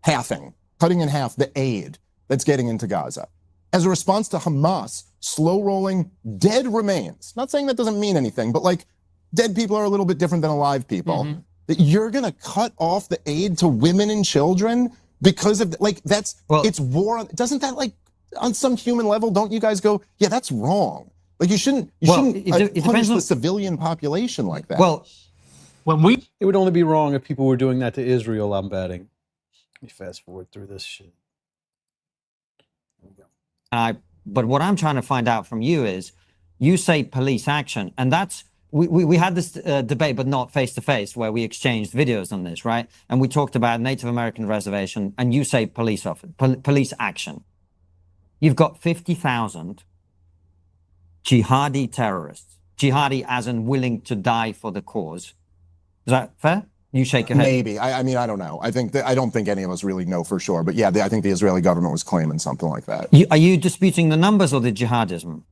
Speaker 3: cutting in half the aid that's getting into Gaza. As a response to Hamas slow rolling dead remains, not saying that doesn't mean anything, but like dead people are a little bit different than alive people, that you're going to cut off the aid to women and children because of like, it's war. Doesn't that like on some human level, don't you guys go, yeah, that's wrong. Like you shouldn't punish the civilian population like that.
Speaker 2: Well, it would only be wrong if people were doing that to Israel, I'm betting. Let me fast forward through this shit.
Speaker 4: But what I'm trying to find out from you is, you say police action, and that's, we had this debate, but not face to face, where we exchanged videos on this, right? And we talked about Native American reservation, and you say police action. You've got 50,000 jihadi terrorists, jihadi as in willing to die for the cause. Is that fair? You shake your head.
Speaker 3: Maybe. I mean, I don't know. I don't think any of us really know for sure. But yeah, I think the Israeli government was claiming something like that.
Speaker 4: Are you disputing the numbers or the jihadism?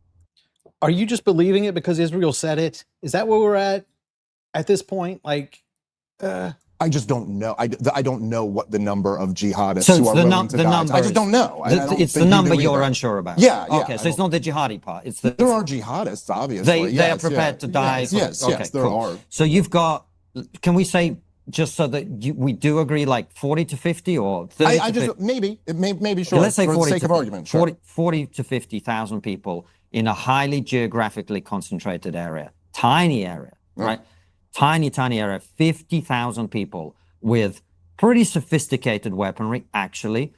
Speaker 2: Are you just believing it because Israel said it? Is that where we're at this point? Like,
Speaker 3: I just don't know. I don't know what the number of jihadists
Speaker 4: so
Speaker 3: who are willing to die. I just don't know.
Speaker 4: It's the number you're unsure about.
Speaker 3: Yeah.
Speaker 4: Okay, so it's not the jihadi part. It's
Speaker 3: there are jihadists, obviously.
Speaker 4: They are prepared to die.
Speaker 3: Yes, there are.
Speaker 4: So you've got. Can we say, just so that we do agree, like 40 to 50 or 30
Speaker 3: to 50? Maybe sure.
Speaker 4: Let's say
Speaker 3: for
Speaker 4: 40
Speaker 3: the sake of argument. Sure.
Speaker 4: 40 to 50,000 people in a highly geographically concentrated area, tiny area, right? Tiny area, 50,000 people with pretty sophisticated weaponry, actually.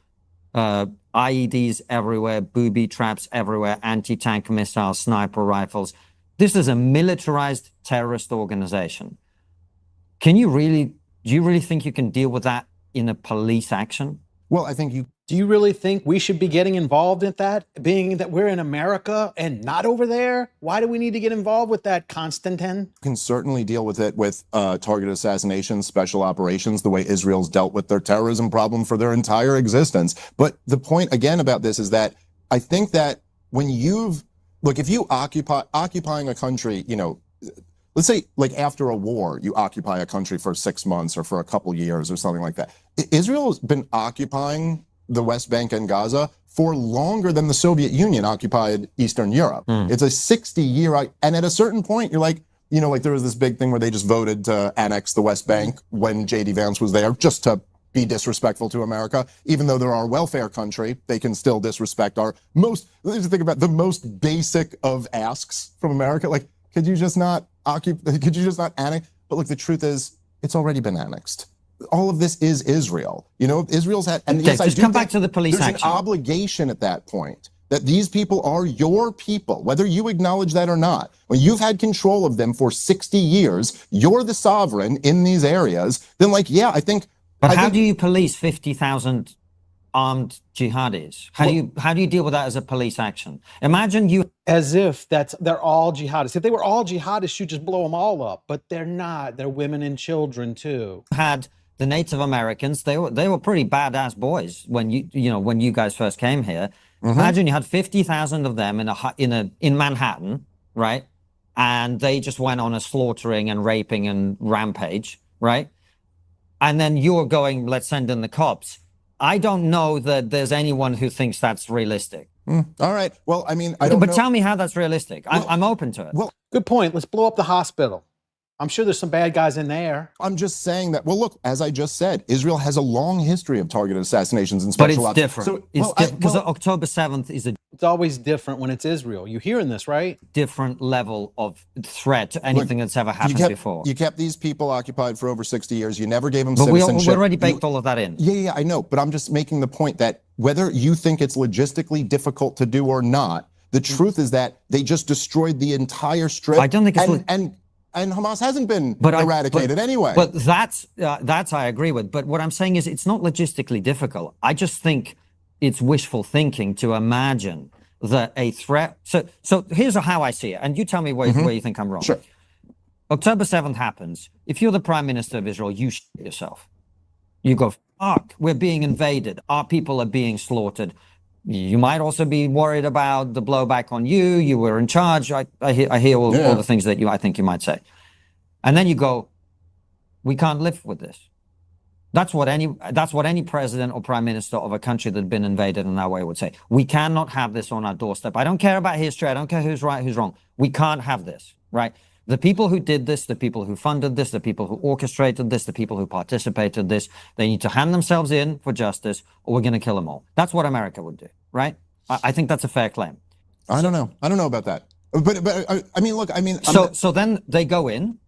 Speaker 4: IEDs everywhere, booby traps everywhere, anti-tank missiles, sniper rifles. This is a militarized terrorist organization. Do you really think you can deal with that in a police action?
Speaker 3: Well, I think
Speaker 2: do you really think we should be getting involved in that, being that we're in America and not over there? Why do we need to get involved with that, Konstantin?
Speaker 3: Can certainly deal with it with targeted assassinations, special operations, the way Israel's dealt with their terrorism problem for their entire existence. But the point again about this is that I think that when if you occupying a country, let's say like after a war, you occupy a country for 6 months or for a couple years or something like that. Israel has been occupying the West Bank and Gaza for longer than the Soviet Union occupied Eastern Europe. It's a 60-year, and at a certain point, you're like, like there was this big thing where they just voted to annex the West Bank when J.D. Vance was there, just to be disrespectful to America. Even though they're our welfare country, they can still disrespect let's think about the most basic of asks from America. Like, could you just not annex? But look, the truth is, it's already been annexed. All of this is Israel. Israel's had, and yes,
Speaker 4: just come back to the police action.
Speaker 3: There's an obligation at that point that these people are your people, whether you acknowledge that or not. When you've had control of them for 60 years, you're the sovereign in these areas. Then, I think.
Speaker 4: But how do you police 50,000 armed jihadis? How do you deal with that as a police action? Imagine you
Speaker 2: as if they're all jihadists. If they were all jihadists, you just blow them all up. But they're not. They're women and children too.
Speaker 4: Had the Native Americans, they were pretty badass boys when when you guys first came here. Imagine you had 50,000 of them in Manhattan, right? And they just went on a slaughtering and raping and rampage, right? And then you're going, let's send in the cops. I don't know that there's anyone who thinks that's realistic.
Speaker 3: All right. Well, I mean, I don't
Speaker 4: But
Speaker 3: know.
Speaker 4: tell me how that's realistic. I'm open to it.
Speaker 3: Well,
Speaker 2: Good point. Let's blow up the hospital. I'm sure there's some bad guys in there.
Speaker 3: I'm just saying that, well, look, as I just said, Israel has a long history of targeted assassinations and
Speaker 4: But
Speaker 3: special
Speaker 4: it's
Speaker 3: ops.
Speaker 4: different.
Speaker 3: So,
Speaker 4: It's
Speaker 3: well,
Speaker 4: different because
Speaker 3: well,
Speaker 4: October 7th is a
Speaker 2: It's always different when it's Israel. You hearing this, right?
Speaker 4: different level of threat to anything that's ever happened before.
Speaker 3: You kept these people occupied for over 60 years. You never gave them
Speaker 4: But we
Speaker 3: citizenship.
Speaker 4: already baked all of that in.
Speaker 3: Yeah, I know. But I'm just making the point that whether you think it's logistically difficult to do or not, the truth is that they just destroyed the entire strip.
Speaker 4: I don't think it's
Speaker 3: and Hamas hasn't been
Speaker 4: But
Speaker 3: eradicated anyway.
Speaker 4: But that's I agree with. But what I'm saying is it's not logistically difficult. I just think it's wishful thinking to imagine that a threat. So here's how I see it, and you tell me where you think I'm wrong.
Speaker 3: Sure.
Speaker 4: October 7th happens. If you're the Prime Minister of Israel, you shit yourself. You go, fuck, we're being invaded. Our people are being slaughtered. You might also be worried about the blowback on you. You were in charge. I hear all the things that I think you might say. And then you go, we can't live with this. That's what any president or prime minister of a country that had been invaded in that way would say. We cannot have this on our doorstep. I don't care about history. I don't care who's right, who's wrong. We can't have this, right? The people who did this, the people who funded this, the people who orchestrated this, the people who participated in this, they need to hand themselves in for justice or we're going to kill them all. That's what America would do, right? I think that's a fair claim.
Speaker 3: I don't know. I don't know about that. But I mean, look, I mean.
Speaker 4: So then they go in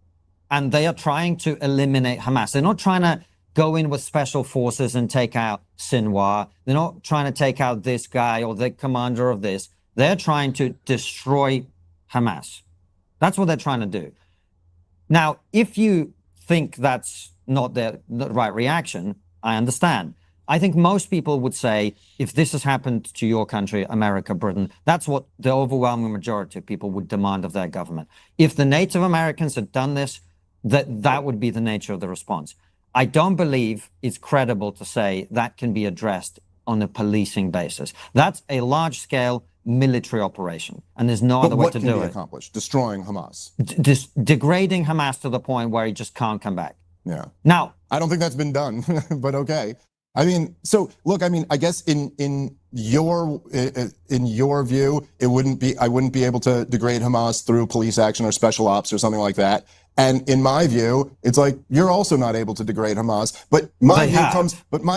Speaker 4: and they are trying to eliminate Hamas. They're not trying to go in with special forces and take out Sinwar. They're not trying to take out this guy or the commander of this. They're trying to destroy Hamas. That's what they're trying to do. Now, if you think that's not the right reaction, I understand. I think most people would say, if this has happened to your country, America, Britain, that's what the overwhelming majority of people would demand of their government. If the Native Americans had done this, that would be the nature of the response. I don't believe it's credible to say that can be addressed on a policing basis. That's a large-scale military operation, and there's no other way to do it.
Speaker 3: What can be accomplished? Destroying Hamas.
Speaker 4: Degrading Hamas to the point where he just can't come back.
Speaker 3: Yeah.
Speaker 4: Now,
Speaker 3: I don't think that's been done, but okay. I mean, so look, I mean, I guess in your view, I wouldn't be able to degrade Hamas through police action or special ops or something like that. And in my view, it's like you're also not able to degrade Hamas. But my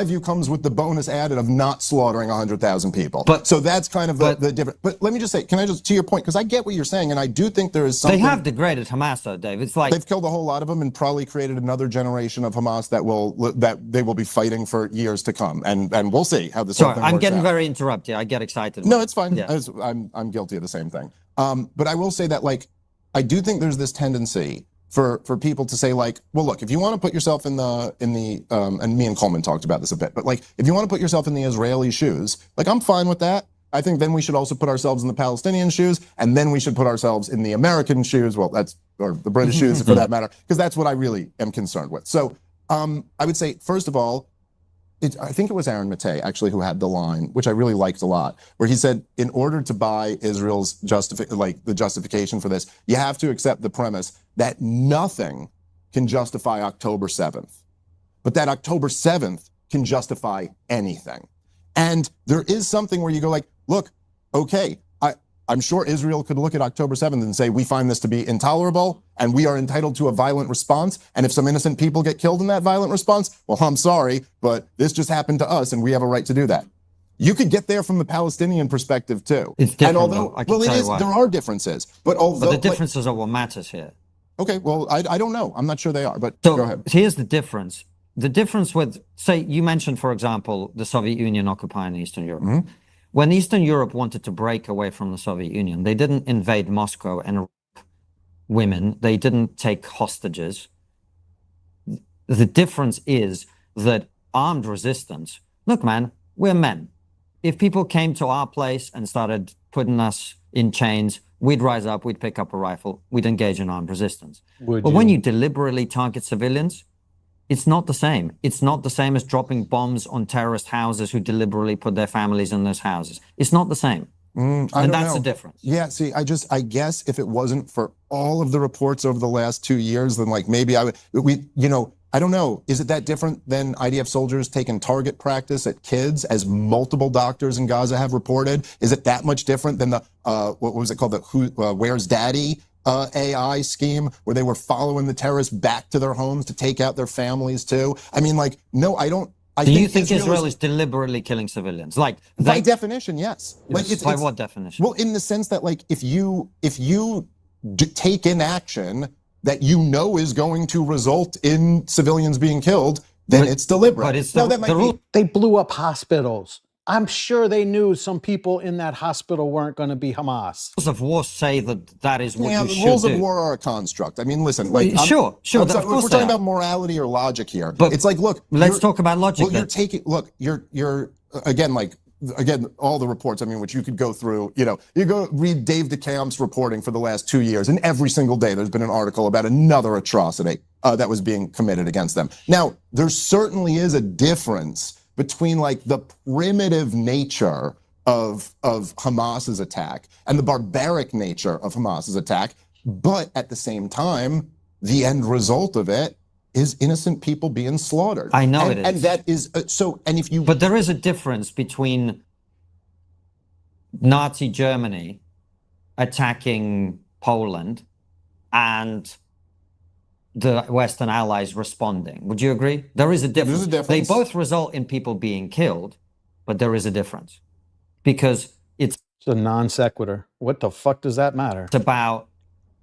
Speaker 3: view comes with the bonus added of not slaughtering 100,000 people. So that's kind of the difference. But let me just say, can I just to your point, because I get what you're saying, and I do think there is something.
Speaker 4: They have degraded Hamas, though, Dave. It's like
Speaker 3: they've killed a whole lot of them and probably created another generation of Hamas that they will be fighting for years to come. And we'll see how this.
Speaker 4: Sorry, I'm getting very interrupted. I get excited.
Speaker 3: No, it's fine.
Speaker 4: Yeah.
Speaker 3: I'm guilty of the same thing. But I will say that, like, I do think there's this tendency for people to say, like, well, look, if you want to put yourself in the and me and Coleman talked about this a bit, but like, if you want to put yourself in the Israeli shoes, like, I'm fine with that. I think then we should also put ourselves in the Palestinian shoes, and then we should put ourselves in the American shoes. Well, or the British shoes for that matter, because that's what I really am concerned with. So I would say, first of all, I think it was Aaron Mattei, actually, who had the line, which I really liked a lot, where he said, in order to buy Israel's the justification for this, you have to accept the premise that nothing can justify October 7th, but that October 7th can justify anything. And there is something where you go like, look, okay, I'm sure Israel could look at October 7th and say, we find this to be intolerable and we are entitled to a violent response. And if some innocent people get killed in that violent response, well, I'm sorry, but this just happened to us and we have a right to do that. You could get there from the Palestinian perspective too.
Speaker 4: It's different,
Speaker 3: and although, well, it is, there are differences, but the
Speaker 4: differences are what matters here.
Speaker 3: Okay, well, I don't know. I'm not sure they are, but
Speaker 4: so
Speaker 3: go ahead.
Speaker 4: Here's the difference. The difference with, say, you mentioned, for example, the Soviet Union occupying Eastern Europe. Mm-hmm. When Eastern Europe wanted to break away from the Soviet Union, they didn't invade Moscow and rape women. They didn't take hostages. The difference is that armed resistance, look, man, we're men. If people came to our place and started putting us in chains, we'd rise up, we'd pick up a rifle, we'd engage in armed resistance. But when you deliberately target civilians, It's not the same. It's not the same as dropping bombs on terrorist houses who deliberately put their families in those houses. It's not the same. And that's the difference.
Speaker 3: Yeah, see, I guess if it wasn't for all of the reports over the last 2 years, then like maybe I would, I don't know. Is it that different than IDF soldiers taking target practice at kids, as multiple doctors in Gaza have reported? Is it that much different than the, what was it called, the Where's Daddy AI scheme, where they were following the terrorists back to their homes to take out their families too? I mean, like, no, I don't.
Speaker 4: Do you think Israel is deliberately killing civilians? Like,
Speaker 3: by definition, yes. Like,
Speaker 4: by what definition?
Speaker 3: Well, in the sense that, like, if you take in action that you know is going to result in civilians being killed, then it's deliberate.
Speaker 4: But it's the rule.
Speaker 2: They blew up hospitals. I'm sure they knew some people in that hospital weren't going to be Hamas.
Speaker 4: Rules of war say that is what you should do.
Speaker 3: The rules of war are a construct. I mean, listen, like,
Speaker 4: sure.
Speaker 3: of course we're talking
Speaker 4: are.
Speaker 3: about morality or logic here.
Speaker 4: But
Speaker 3: it's like, look,
Speaker 4: let's talk about logic.
Speaker 3: Well, you're again, all the reports, I mean, which you could go through, you go read Dave DeCamp's reporting for the last 2 years, and every single day there's been an article about another atrocity that was being committed against them. Now, there certainly is a difference between like the primitive nature of Hamas's attack and the barbaric nature of Hamas's attack, but at the same time, the end result of it is innocent people being slaughtered.
Speaker 4: I know it is.
Speaker 3: And that is,
Speaker 4: But there is a difference between Nazi Germany attacking Poland and the Western allies responding. Would you agree? There is a difference.
Speaker 3: There's a difference.
Speaker 4: They both result in people being killed, but there is a difference. Because it's
Speaker 2: a non sequitur. What the fuck does that matter?
Speaker 4: It's about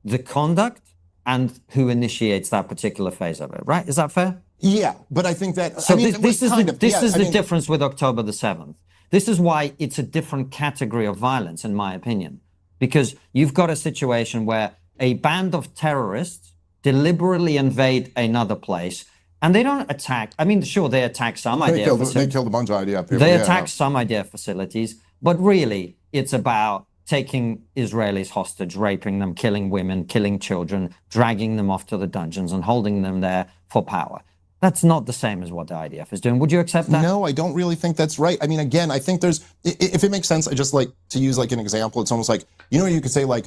Speaker 4: the conduct and who initiates that particular phase of it, right? Is that fair?
Speaker 3: Yeah, but I think that...
Speaker 4: So this is the difference with October the 7th. This is why it's a different category of violence, in my opinion. Because you've got a situation where a band of terrorists deliberately invade another place, and they don't attack. I mean, sure, they attack some
Speaker 3: They killed a bunch of IDF people.
Speaker 4: They attack some IDF facilities, but really, it's about taking Israelis hostage, raping them, killing women, killing children, dragging them off to the dungeons and holding them there for power. That's not the same as what the IDF is doing. Would you accept that?
Speaker 3: No, I don't really think that's right. I mean, again, I think there's, if it makes sense, I just like to use like an example. It's almost like, you could say like,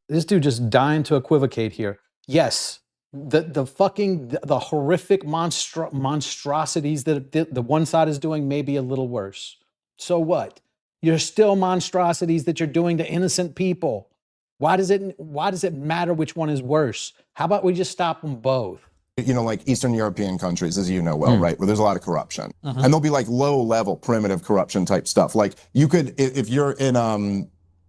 Speaker 2: this dude just dying to equivocate here. Yes, the horrific monstrosities that the one side is doing may be a little worse. So what? You're still monstrosities that you're doing to innocent people. Why does it matter which one is worse? How about we just stop them both?
Speaker 3: Like Eastern European countries, as you know well, right, where there's a lot of corruption. And there'll be like low-level primitive corruption type stuff. Like you could, if you're in,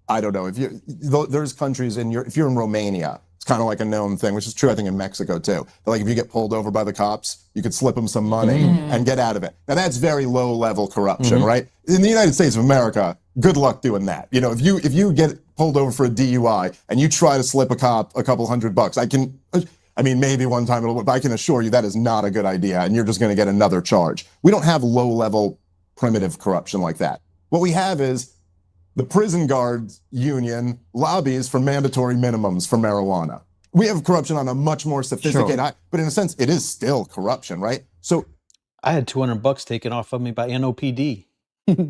Speaker 3: I don't know, there's countries if you're in Romania, it's kind of like a known thing, which is true, I think, in Mexico too. Like if you get pulled over by the cops, you could slip them some money and get out of it. Now that's very low-level corruption, right? In the United States of America, good luck doing that. If you get pulled over for a DUI and you try to slip a cop a couple $100, maybe one time but I can assure you that is not a good idea, and you're just going to get another charge. We don't have low-level primitive corruption like that. What we have is the prison guards union lobbies for mandatory minimums for marijuana. We have corruption on a much more sophisticated, but in a sense, it is still corruption, right? So
Speaker 2: I had $200 taken off of me by NOPD.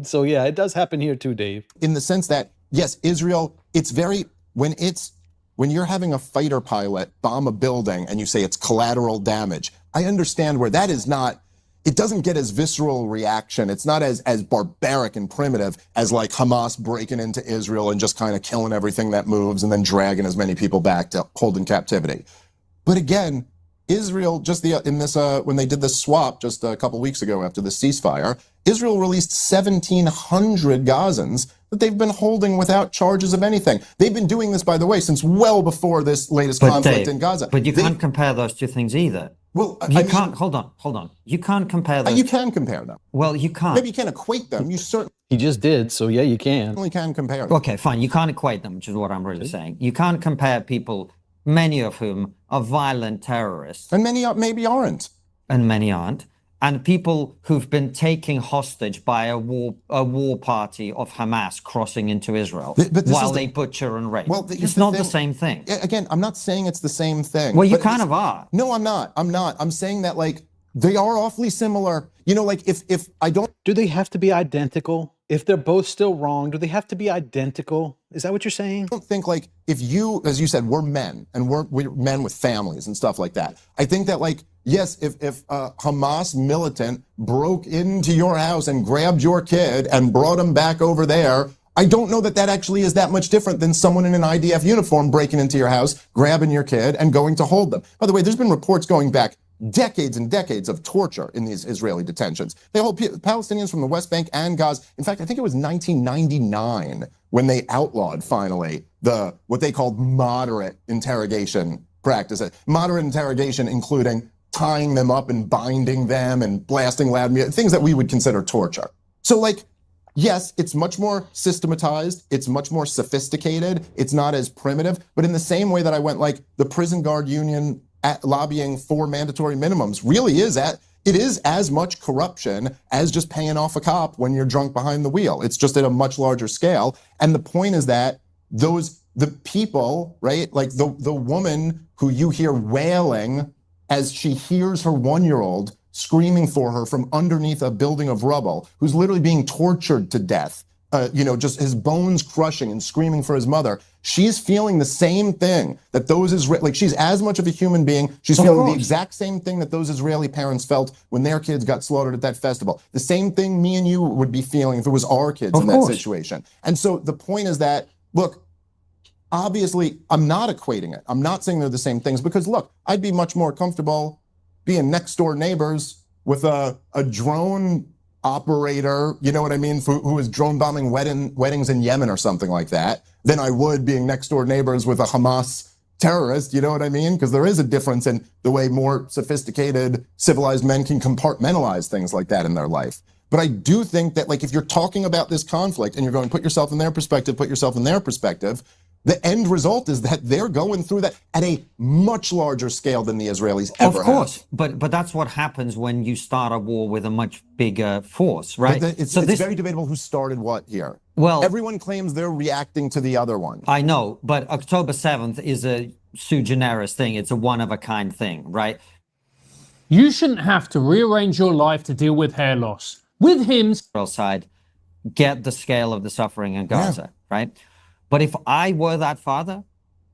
Speaker 2: So yeah, it does happen here too, Dave.
Speaker 3: In the sense that, yes, Israel, when you're having a fighter pilot bomb a building and you say it's collateral damage, I understand where that is not, it doesn't get as visceral reaction. It's not as barbaric and primitive as like Hamas breaking into Israel and just kind of killing everything that moves and then dragging as many people back to hold in captivity. But again, Israel, when they did the swap just a couple weeks ago after the ceasefire, Israel released 1,700 Gazans that they've been holding without charges of anything. They've been doing this, by the way, since well before this latest conflict in Gaza.
Speaker 4: But you can't compare those two things either.
Speaker 3: Well,
Speaker 4: can't. Hold on. You can't compare them.
Speaker 3: You can compare them.
Speaker 4: Well, you can't.
Speaker 3: Maybe you can't equate them. You certainly
Speaker 2: He just did, so yeah, you can.
Speaker 3: can compare them.
Speaker 4: Okay, fine. You can't equate them, which is what I'm really saying. You can't compare people, many of whom are violent terrorists.
Speaker 3: And many maybe aren't.
Speaker 4: And many aren't. And people who've been taken hostage by a war party of Hamas crossing into Israel while they butcher and rape.
Speaker 3: Well,
Speaker 4: it's not the same thing.
Speaker 3: Again, I'm not saying it's the same thing.
Speaker 4: Well, you kind of are.
Speaker 3: No, I'm not. I'm saying that, like, They are awfully similar. You know, like if I don't
Speaker 2: Do they have to be identical? If they're both still wrong, do they have to be identical? Is that what you're saying?
Speaker 3: think like if you, as you said, we're men and we're men with families and stuff like that. I think that like, yes, if a Hamas militant broke into your house and grabbed your kid and brought him back over there, I don't know that that actually is that much different than someone in an IDF uniform breaking into your house, grabbing your kid and going to hold them. By the way, there's been reports going back decades and decades of torture in these Israeli detentions. They hold Palestinians from the West Bank and Gaza. In fact, I think it was 1999 when they outlawed finally what they called moderate interrogation practices. Moderate interrogation including tying them up and binding them and blasting loud music, things that we would consider torture. So like, yes, it's much more systematized. It's much more sophisticated. It's not as primitive. But in the same way that I went like the prison guard union lobbying for mandatory minimums really is it is as much corruption as just paying off a cop when you're drunk behind the wheel. It's just at a much larger scale. And the point is that the people, right, like the woman who you hear wailing as she hears her 1-year-old screaming for her from underneath a building of rubble, who's literally being tortured to death, just his bones crushing and screaming for his mother. She's feeling the same thing that she's as much of a human being. She's feeling the exact same thing that those Israeli parents felt when their kids got slaughtered at that festival. The same thing me and you would be feeling if it was our kids in that situation. And so the point is that, look, obviously I'm not equating it. I'm not saying they're the same things because look, I'd be much more comfortable being next door neighbors with a drone operator, you know what I mean, who is drone bombing weddings in Yemen or something like that, than I would being next door neighbors with a Hamas terrorist, you know what I mean? Because there is a difference in the way more sophisticated, civilized men can compartmentalize things like that in their life. But I do think that like if you're talking about this conflict and you're going, put yourself in their perspective, the end result is that they're going through that at a much larger scale than the Israelis ever have.
Speaker 4: Of course, but that's what happens when you start a war with a much bigger force, right?
Speaker 3: It's very debatable who started what here.
Speaker 4: Well,
Speaker 3: everyone claims they're reacting to the other one.
Speaker 4: I know, but October 7th is a sui generis thing. It's a one-of-a-kind thing, right?
Speaker 5: You shouldn't have to rearrange your life to deal with hair loss. With him,
Speaker 4: side, get the scale of the suffering in Gaza, right? But if I were that father,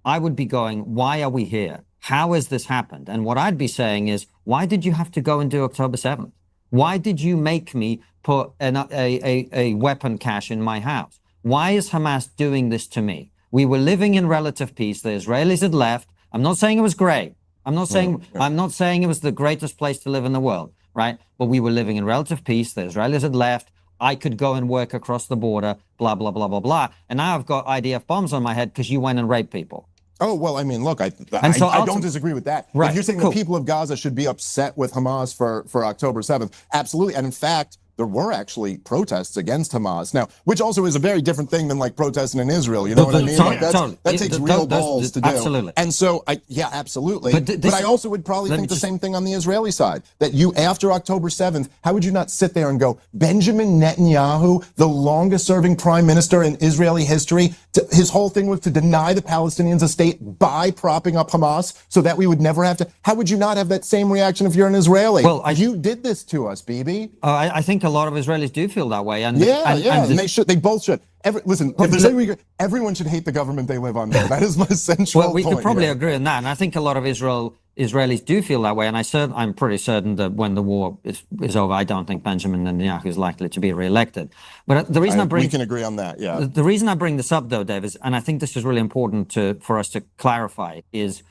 Speaker 4: I would be going, why are we here? How has this happened? And what I'd be saying is, why did you have to go and do October 7th? Why did you make me put a weapon cache in my house? Why is Hamas doing this to me? We were living in relative peace. The Israelis had left. I'm not saying it was great. I'm not saying it was the greatest place to live in the world, right? But we were living in relative peace. The Israelis had left. I could go and work across the border, blah, blah, blah, blah, blah. And now I've got IDF bombs on my head because you went and raped people.
Speaker 3: Oh, well, I mean, look, I don't disagree with that.
Speaker 4: Right,
Speaker 3: if you're saying the people of Gaza should be upset with Hamas for October 7th, absolutely. And in fact, there were actually protests against Hamas now, which also is a very different thing than like protesting in Israel. You know what I mean? Like that takes real balls to do.
Speaker 4: Absolutely.
Speaker 3: And so, absolutely. But I also would probably think the same thing on the Israeli side, that you, after October 7th, how would you not sit there and go, Benjamin Netanyahu, the longest serving prime minister in Israeli history, his whole thing was to deny the Palestinians a state by propping up Hamas so that we would never have to. How would you not have that same reaction if you're an Israeli?
Speaker 4: Well,
Speaker 3: you did this to us, Bibi.
Speaker 4: I think a lot of Israelis do feel that way. And
Speaker 3: they both should. Listen, if there's any, everyone should hate the government they live under. That is my central point.
Speaker 4: Well, we could probably
Speaker 3: here.
Speaker 4: agree on that. And I think a lot of Israelis do feel that way. And I'm pretty certain that when the war is over, I don't think Benjamin Netanyahu is likely to be re-elected. But the reason we
Speaker 3: can agree on that, yeah.
Speaker 4: The reason I bring this up, though, Dave, is, and I think this is really important for us to clarify, is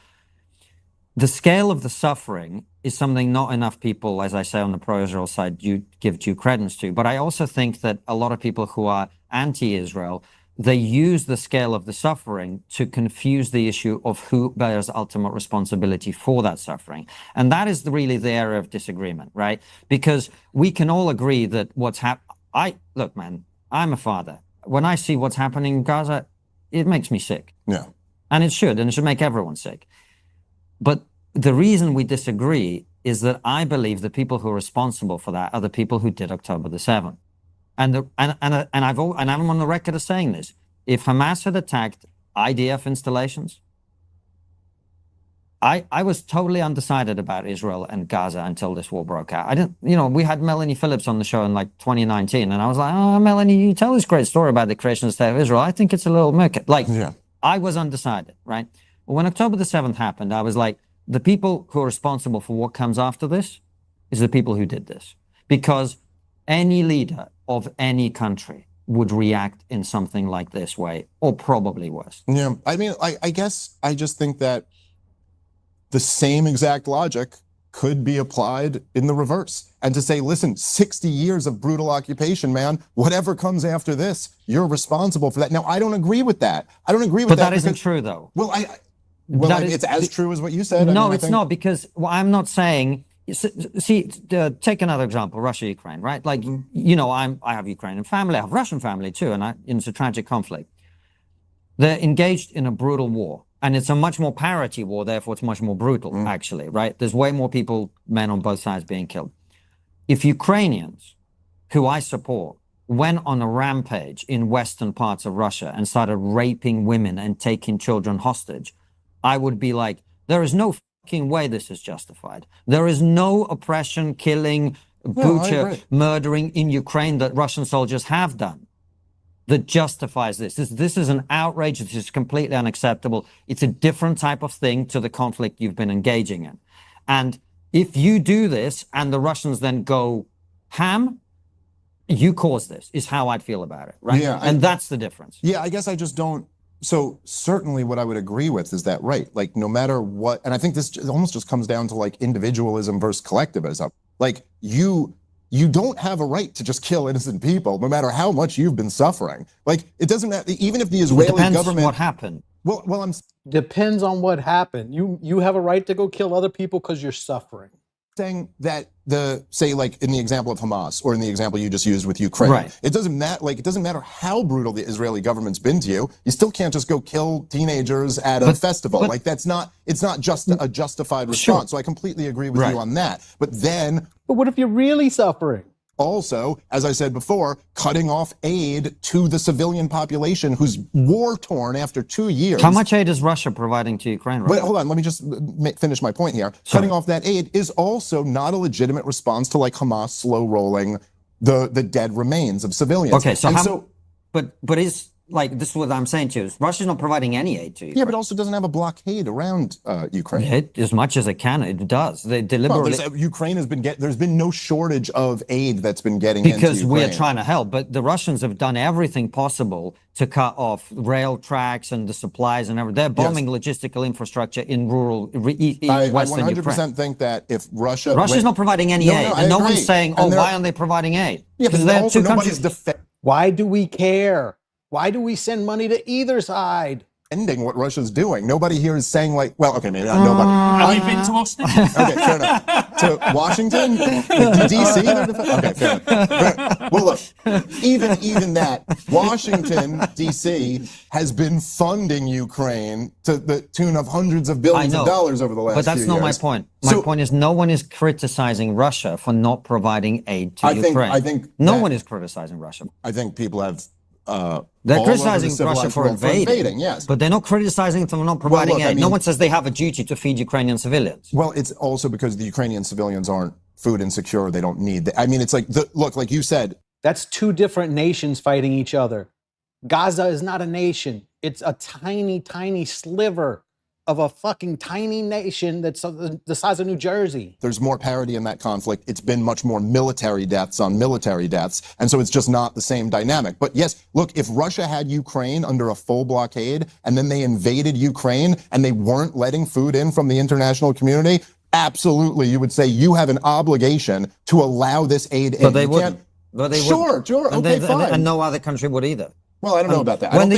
Speaker 4: the scale of the suffering is something not enough people, as I say, on the pro-Israel side, give due credence to. But I also think that a lot of people who are anti-Israel, they use the scale of the suffering to confuse the issue of who bears ultimate responsibility for that suffering. And that is really the area of disagreement, right? Because we can all agree that what's happening... Look, man, I'm a father. When I see what's happening in Gaza, it makes me sick.
Speaker 3: Yeah.
Speaker 4: And it should make everyone sick. But the reason we disagree is that I believe the people who are responsible for that are the people who did October the 7th. And I'm on the record as saying this. If Hamas had attacked IDF installations, I was totally undecided about Israel and Gaza until this war broke out. I didn't, we had Melanie Phillips on the show in like 2019, and I was like, oh, Melanie, you tell this great story about the creation of the state of Israel. I think it's a little murky. I was undecided, right? But when October the 7th happened, I was like, the people who are responsible for what comes after this is the people who did this. Because any leader of any country would react in something like this way, or probably worse.
Speaker 3: Yeah, I mean, I guess I just think that the same exact logic could be applied in the reverse. And to say, listen, 60 years of brutal occupation, man, whatever comes after this, you're responsible for that. Now, I don't agree with that. I don't agree with that.
Speaker 4: But that isn't true, though.
Speaker 3: Well, it's as true as what you said.
Speaker 4: No, it's not, because I'm not saying... See, take another example, Russia, Ukraine, right? Like, I have Ukrainian family, I have Russian family too, and it's a tragic conflict. They're engaged in a brutal war, and it's a much more parity war, therefore it's much more brutal, actually, right? There's way more people, men on both sides being killed. If Ukrainians, who I support, went on a rampage in western parts of Russia and started raping women and taking children hostage, I would be like, there is no way this is justified. There is no oppression, killing, butcher, murdering in Ukraine that Russian soldiers have done that justifies this. This is an outrage. This is completely unacceptable. It's a different type of thing to the conflict you've been engaging in. And if you do this and the Russians then go ham, you caused this, is how I'd feel about it, right? Yeah, and that's the difference.
Speaker 3: Yeah, I guess I just don't. So certainly what I would agree with is that, right, like no matter what, and I think this almost just comes down to like individualism versus collectivism. Like you don't have a right to just kill innocent people, no matter how much you've been suffering. Like it doesn't matter, even if the Israeli government...
Speaker 4: what happened.
Speaker 3: Well,
Speaker 2: Depends on what happened. You have a right to go kill other people because you're suffering.
Speaker 3: Saying that say like in the example of Hamas or in the example you just used with Ukraine,
Speaker 4: right.
Speaker 3: It doesn't matter how brutal the Israeli government's been to you. You still can't just go kill teenagers at a festival. Like it's not just a justified response. Sure. So I completely agree with you on that. But
Speaker 2: what if you're really suffering?
Speaker 3: Also, as I said before, cutting off aid to the civilian population who's war-torn after 2 years.
Speaker 4: How much aid is Russia providing to Ukraine right now?
Speaker 3: But hold on, let me just finish my point here. Sorry. Cutting off that aid is also not a legitimate response to like Hamas slow-rolling the dead remains of civilians.
Speaker 4: Okay, but is... Like, this is what I'm saying to you. Russia's not providing any aid to Ukraine.
Speaker 3: Yeah, but also doesn't have a blockade around Ukraine.
Speaker 4: As much as it can, it does. They deliberately...
Speaker 3: Ukraine has been there's been no shortage of aid that's been getting into Ukraine.
Speaker 4: Because we're trying to help, but the Russians have done everything possible to cut off rail tracks and the supplies and everything. They're bombing logistical infrastructure in rural Western Ukraine. I 100%
Speaker 3: think that if
Speaker 4: Russia's not providing any aid, and no one's saying, why aren't they providing aid?
Speaker 3: Yeah, because they're two countries.
Speaker 2: Why do we care? Why do we send money to either side?
Speaker 3: Ending what Russia's doing. Nobody here is saying like, well, okay, maybe not nobody.
Speaker 5: Have you been to Austin?
Speaker 3: Okay, fair enough. To Washington? DC? Okay, fair enough. Well, look, even that, Washington, DC has been funding Ukraine to the tune of hundreds of billions of dollars over the last few years.
Speaker 4: But that's not my point. My point is no one is criticizing Russia for not providing aid to Ukraine.
Speaker 3: I think
Speaker 4: no one is criticizing Russia.
Speaker 3: I think people have
Speaker 4: they're criticizing Russia for invading,
Speaker 3: yes.
Speaker 4: But they're not criticizing them for not providing aid. No one says they have a duty to feed Ukrainian civilians.
Speaker 3: Well, it's also because the Ukrainian civilians aren't food insecure. They don't need that. I mean, it's like, look, like you said.
Speaker 2: That's two different nations fighting each other. Gaza is not a nation. It's a tiny, tiny sliver of a fucking tiny nation that's the size of New Jersey.
Speaker 3: There's more parity in that conflict. It's been much more military deaths on military deaths. And so it's just not the same dynamic. But yes, look, if Russia had Ukraine under a full blockade and then they invaded Ukraine and they weren't letting food in from the international community, absolutely, you would say you have an obligation to allow this aid in.
Speaker 4: But they wouldn't.
Speaker 3: Sure, okay, fine.
Speaker 4: And no other country would either.
Speaker 3: Well, I don't know about that. When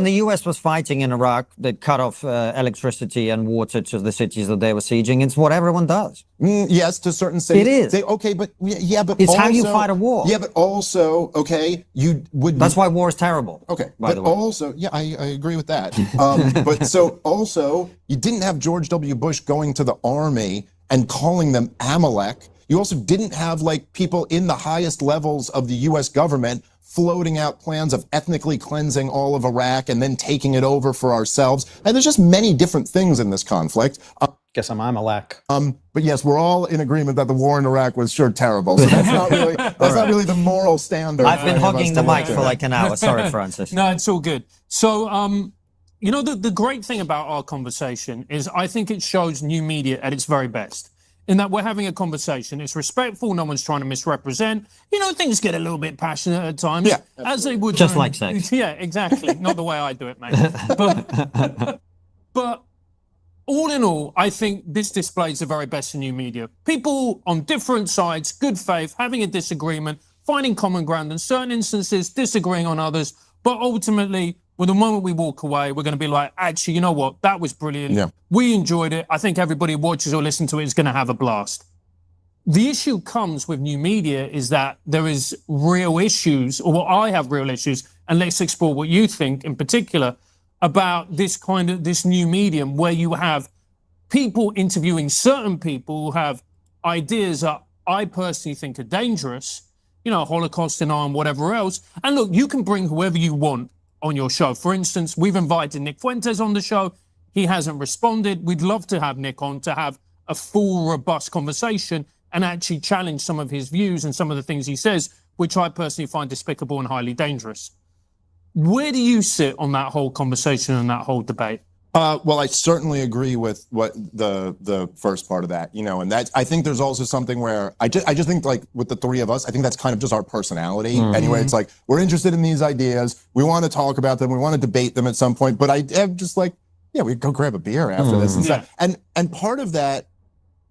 Speaker 3: the
Speaker 4: US was fighting in Iraq, they cut off electricity and water to the cities that they were sieging. It's what everyone does.
Speaker 3: Yes, to certain cities.
Speaker 4: It is.
Speaker 3: Okay, but but
Speaker 4: it's
Speaker 3: also,
Speaker 4: how you fight a war.
Speaker 3: Yeah, but also, okay, you would.
Speaker 4: That's why war is terrible.
Speaker 3: Okay,
Speaker 4: by the way.
Speaker 3: Also, yeah, I agree with that. But so also, you didn't have George W. Bush going to the army and calling them Amalek. You also didn't have like people in the highest levels of the U.S. government floating out plans of ethnically cleansing all of Iraq and then taking it over for ourselves. And there's just many different things in this conflict.
Speaker 2: Guess I'm Amalek.
Speaker 3: But yes, we're all in agreement that the war in Iraq was sure terrible. So that's not really the moral standard.
Speaker 4: I've been hogging the mic for like an hour. Sorry, Francis.
Speaker 5: No, it's all good. So, you know, the great thing about our conversation is I think it shows new media at its very best. In that we're having a conversation. It's respectful. No one's trying to misrepresent. You know, things get a little bit passionate at times.
Speaker 3: Yeah,
Speaker 5: as they would.
Speaker 4: Just like sex.
Speaker 5: Yeah, exactly. Not the way I do it, mate. But all in all, I think this displays the very best in new media. People on different sides, good faith, having a disagreement, finding common ground in certain instances, disagreeing on others. But ultimately, well, the moment we walk away, we're going to be like, actually, you know what? That was brilliant.
Speaker 3: Yeah.
Speaker 5: We enjoyed it. I think everybody who watches or listens to it is going to have a blast. The issue comes with new media is that there is real issues, or I have real issues, and let's explore what you think in particular about this new medium where you have people interviewing certain people who have ideas that I personally think are dangerous, you know, Holocaust denial and whatever else. And look, you can bring whoever you want on your show. For instance, we've invited Nick Fuentes on the show. He hasn't responded. We'd love to have Nick on to have a full, robust conversation and actually challenge some of his views and some of the things he says, which I personally find despicable and highly dangerous. Where do you sit on that whole conversation and that whole debate?
Speaker 3: Well, I certainly agree with what the first part of that, you know, and that I think there's also something where I just think like with the three of us, I think that's kind of just our personality. Mm-hmm. Anyway, it's like we're interested in these ideas, we want to talk about them, we want to debate them at some point. But I am just like, yeah, we go grab a beer after this and stuff. And part of that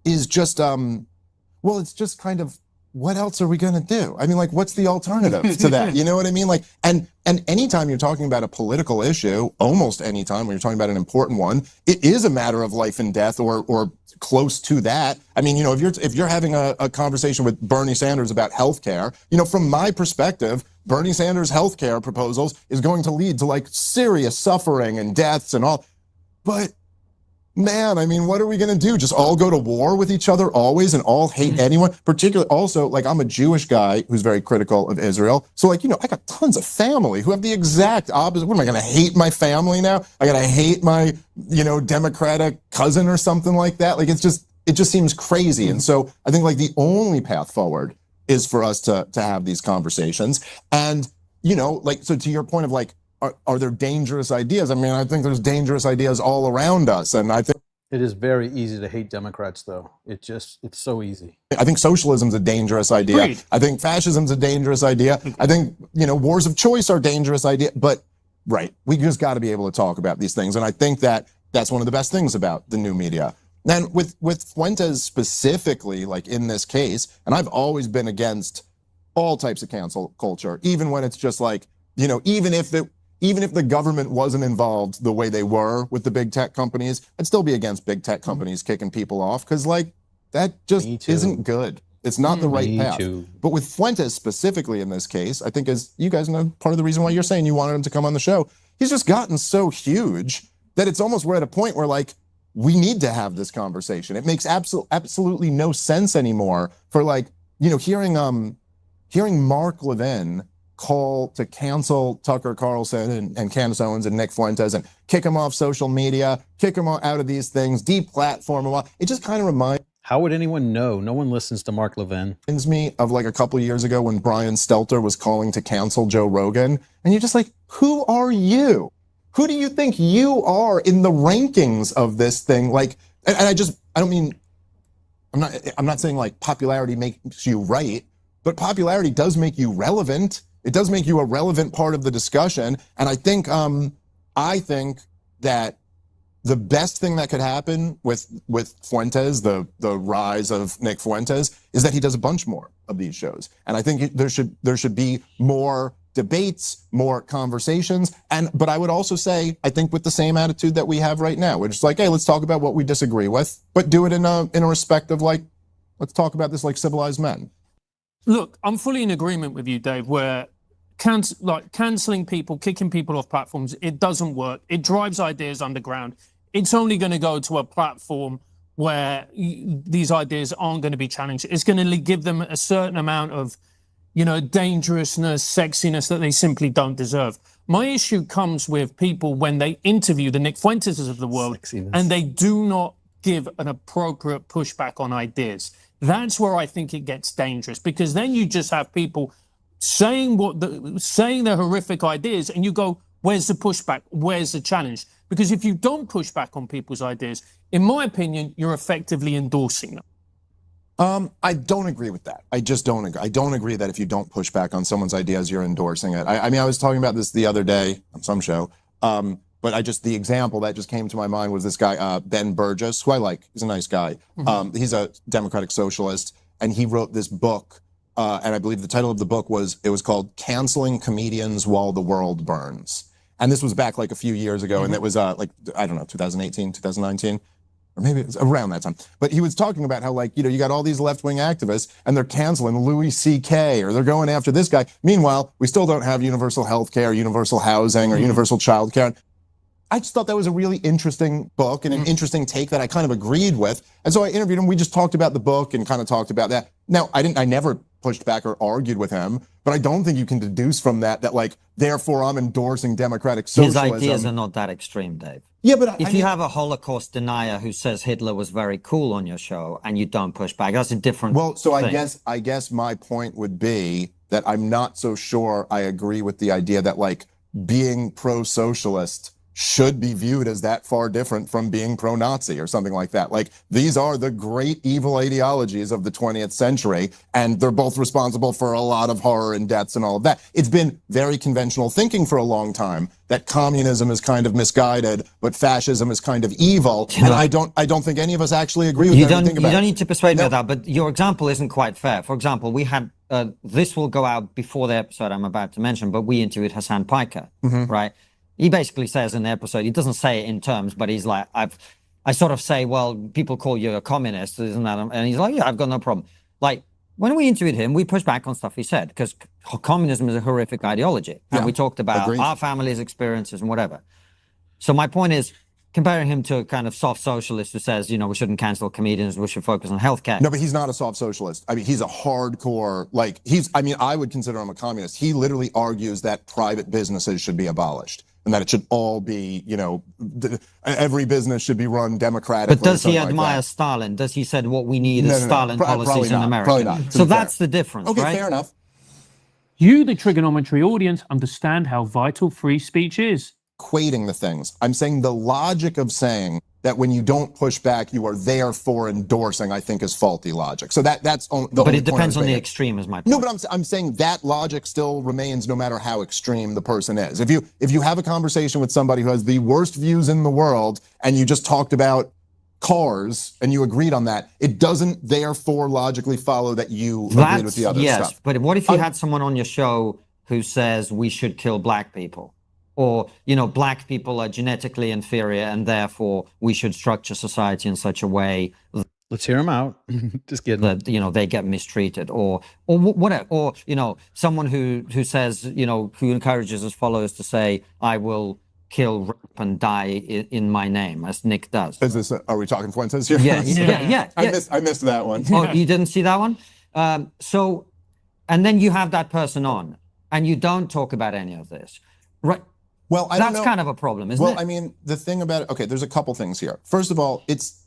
Speaker 3: is just well, it's just kind of, what else are we going to do? I mean, like, what's the alternative to that? You know what I mean? Like, and anytime you're talking about a political issue, almost anytime when you're talking about an important one, it is a matter of life and death or close to that. I mean, you know, if you're having a conversation with Bernie Sanders about healthcare, you know, from my perspective, Bernie Sanders' healthcare proposals is going to lead to like serious suffering and deaths and all. But man, I mean, what are we going to do? Just all go to war with each other always and all hate anyone? Particularly also, like, I'm a Jewish guy who's very critical of Israel. So, like, you know, I got tons of family who have the exact opposite. What am I going to hate my family now? I got to hate my, you know, Democratic cousin or something like that. Like, it just seems crazy. And so I think, like, the only path forward is for us to have these conversations. And, you know, like, so to your point of, like, are there dangerous ideas? I mean, I think there's dangerous ideas all around us. And I think
Speaker 2: it is very easy to hate Democrats, though. It's so easy.
Speaker 3: I think socialism's a dangerous idea.
Speaker 5: Agreed.
Speaker 3: I think fascism's a dangerous idea. I think, you know, wars of choice are a dangerous idea. But, right, we just got to be able to talk about these things. And I think that's one of the best things about the new media. And with Fuentes specifically, like in this case, and I've always been against all types of cancel culture, even when it's just like, you know, even if the government wasn't involved the way they were with the big tech companies, I'd still be against big tech companies kicking people off because, like, that just isn't good. It's not the right path. But with Fuentes specifically in this case, I think, as you guys know, part of the reason why you're saying you wanted him to come on the show, he's just gotten so huge that it's almost we're at a point where, like, we need to have this conversation. It makes absolutely no sense anymore for, like, you know, hearing Mark Levin call to cancel Tucker Carlson and Candace Owens and Nick Fuentes and kick them off social media, kick them out of these things, deplatform them. It just kind of reminds
Speaker 2: How would anyone know? No one listens to Mark Levin.
Speaker 3: Me of like a couple years ago when Brian Stelter was calling to cancel Joe Rogan. And you're just like, who are you? Who do you think you are in the rankings of this thing? Like, and I'm not saying like popularity makes you right, but popularity does make you relevant. It does make you a relevant part of the discussion. And I think that the best thing that could happen with Fuentes, the rise of Nick Fuentes, is that he does a bunch more of these shows. And I think there should be more debates, more conversations. But I would also say, I think with the same attitude that we have right now, we're just like, hey, let's talk about what we disagree with, but do it in a respect of like, let's talk about this like civilized men.
Speaker 5: Look, I'm fully in agreement with you, Dave, where cancelling people, kicking people off platforms, it doesn't work. It drives ideas underground. It's only going to go to a platform where these ideas aren't going to be challenged. It's going to give them a certain amount of, dangerousness, sexiness that they simply don't deserve. My issue comes with people when they interview the Nick Fuenteses of the world and they do not give an appropriate pushback on ideas. That's where I think it gets dangerous, because then you just have people saying their horrific ideas, and you go, where's the pushback? Where's the challenge? Because if you don't push back on people's ideas, in my opinion, you're effectively endorsing them.
Speaker 3: I don't agree with that. I just don't agree. I don't agree that if you don't push back on someone's ideas, you're endorsing it. I mean, I was talking about this the other day on some show, but the example that just came to my mind was this guy, Ben Burgess, who I like. He's a nice guy. He's a democratic socialist, and he wrote this book, and I believe the title of the book was called Canceling Comedians While the World Burns. And this was back like a few years ago, and it was 2018, 2019. Or maybe it was around that time. But he was talking about how, you got all these left-wing activists and they're canceling Louis C.K. or they're going after this guy. Meanwhile, we still don't have universal health care, universal housing, or universal child care. I just thought that was a really interesting book and an interesting take that I kind of agreed with. And so I interviewed him. We just talked about the book and kind of talked about that. Now, I never pushed back or argued with him, but I don't think you can deduce from that therefore I'm endorsing democratic socialism.
Speaker 4: His ideas are not that extreme, Dave.
Speaker 3: Yeah, but
Speaker 4: if you have a Holocaust denier who says Hitler was very cool on your show and you don't push back, that's a different thing.
Speaker 3: I guess my point would be that I'm not so sure I agree with the idea that being pro-socialist should be viewed as that far different from being pro-Nazi or something like that. These are the great evil ideologies of the 20th century, and they're both responsible for a lot of horror and deaths and all of that. It's been very conventional thinking for a long time that communism is kind of misguided, but fascism is kind of evil. And I don't think any of us actually agree with that.
Speaker 4: You don't need to persuade me of that, but your example isn't quite fair. For example, we had, this will go out before the episode I'm about to mention, but we interviewed Hassan Piker, right? He basically says in the episode, he doesn't say it in terms, but he's like, I sort of say, well, people call you a communist, isn't that? And he's like, yeah, I've got no problem. When we interviewed him, we pushed back on stuff he said, because communism is a horrific ideology. And we talked about our family's experiences and whatever. So my point is, comparing him to a kind of soft socialist who says, we shouldn't cancel comedians, we should focus on healthcare.
Speaker 3: No, but he's not a soft socialist. I mean, he's a hardcore, I would consider him a communist. He literally argues that private businesses should be abolished and that it should all be, every business should be run democratically.
Speaker 4: But does he admire Stalin? Does he say what we need is Stalin policies in America?
Speaker 3: Probably not.
Speaker 4: So that's the difference,
Speaker 3: okay,
Speaker 4: right?
Speaker 3: Fair enough.
Speaker 5: You, the Triggernometry audience, understand how vital free speech is.
Speaker 3: Equating the things. I'm saying the logic of saying that when you don't push back, you are therefore endorsing, I think is faulty logic. So that's the only
Speaker 4: But it depends on the extreme, is my point.
Speaker 3: No, but I'm saying that logic still remains no matter how extreme the person is. If you have a conversation with somebody who has the worst views in the world and you just talked about cars and you agreed on that, it doesn't therefore logically follow that you agreed with the other stuff.
Speaker 4: Yes, but what if you had someone on your show who says we should kill black people? Or, black people are genetically inferior and therefore we should structure society in such a way.
Speaker 2: Let's hear him out. Just kidding.
Speaker 4: That, they get mistreated or whatever. Or, someone who says, who encourages his followers to say, I will kill, rape, and die in my name, as Nick does.
Speaker 3: Are we talking Fuentes here?
Speaker 4: Yeah.
Speaker 3: I missed that one.
Speaker 4: Oh, you didn't see that one? And then you have that person on and you don't talk about any of this, right?
Speaker 3: Well,
Speaker 4: that's kind of a problem, isn't it?
Speaker 3: Well, I mean, the thing about it, okay, there's a couple things here. First of all, it's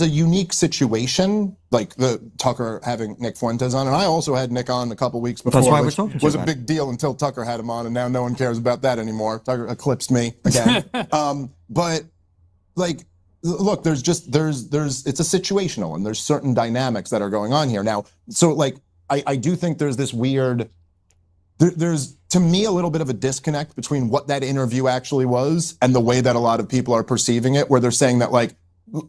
Speaker 3: a unique situation, like the Tucker having Nick Fuentes on, and I also had Nick on a couple weeks before.
Speaker 4: That's why we're talking
Speaker 3: was a big deal until Tucker had him on, and now no one cares about that anymore. Tucker eclipsed me again. But look, there's it's a situational, and there's certain dynamics that are going on here now. So I do think there's this weird. There's, to me, a little bit of a disconnect between what that interview actually was and the way that a lot of people are perceiving it, where they're saying that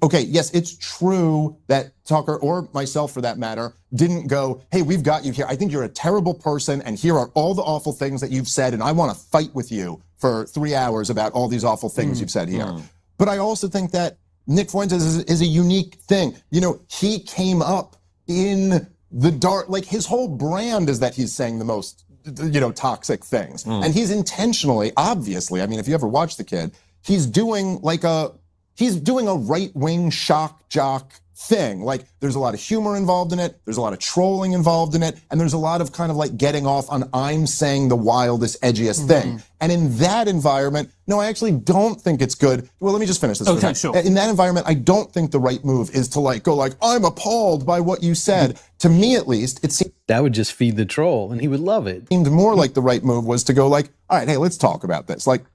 Speaker 3: okay, yes, it's true that Tucker, or myself for that matter, didn't go, hey, we've got you here. I think you're a terrible person, and here are all the awful things that you've said, and I want to fight with you for 3 hours about all these awful things you've said here. But I also think that Nick Fuentes is a unique thing. He came up in the dark, his whole brand is that he's saying the most toxic things. And he's intentionally, obviously, I mean, if you ever watch the kid, he's doing he's doing a right-wing shock jock thing. Like, there's a lot of humor involved in it, there's a lot of trolling involved in it, and there's a lot of kind of like getting off on I'm saying the wildest, edgiest thing. And in that environment, no, I actually don't think it's good. Well, let me just finish this.
Speaker 5: Okay, sure.
Speaker 3: In that environment, I don't think the right move is to like go like, I'm appalled by what you said. To me, at least, it seemed
Speaker 2: That would just feed the troll, and he would love it.
Speaker 3: more like the right move was to go like, all right, hey, let's talk about this. Like,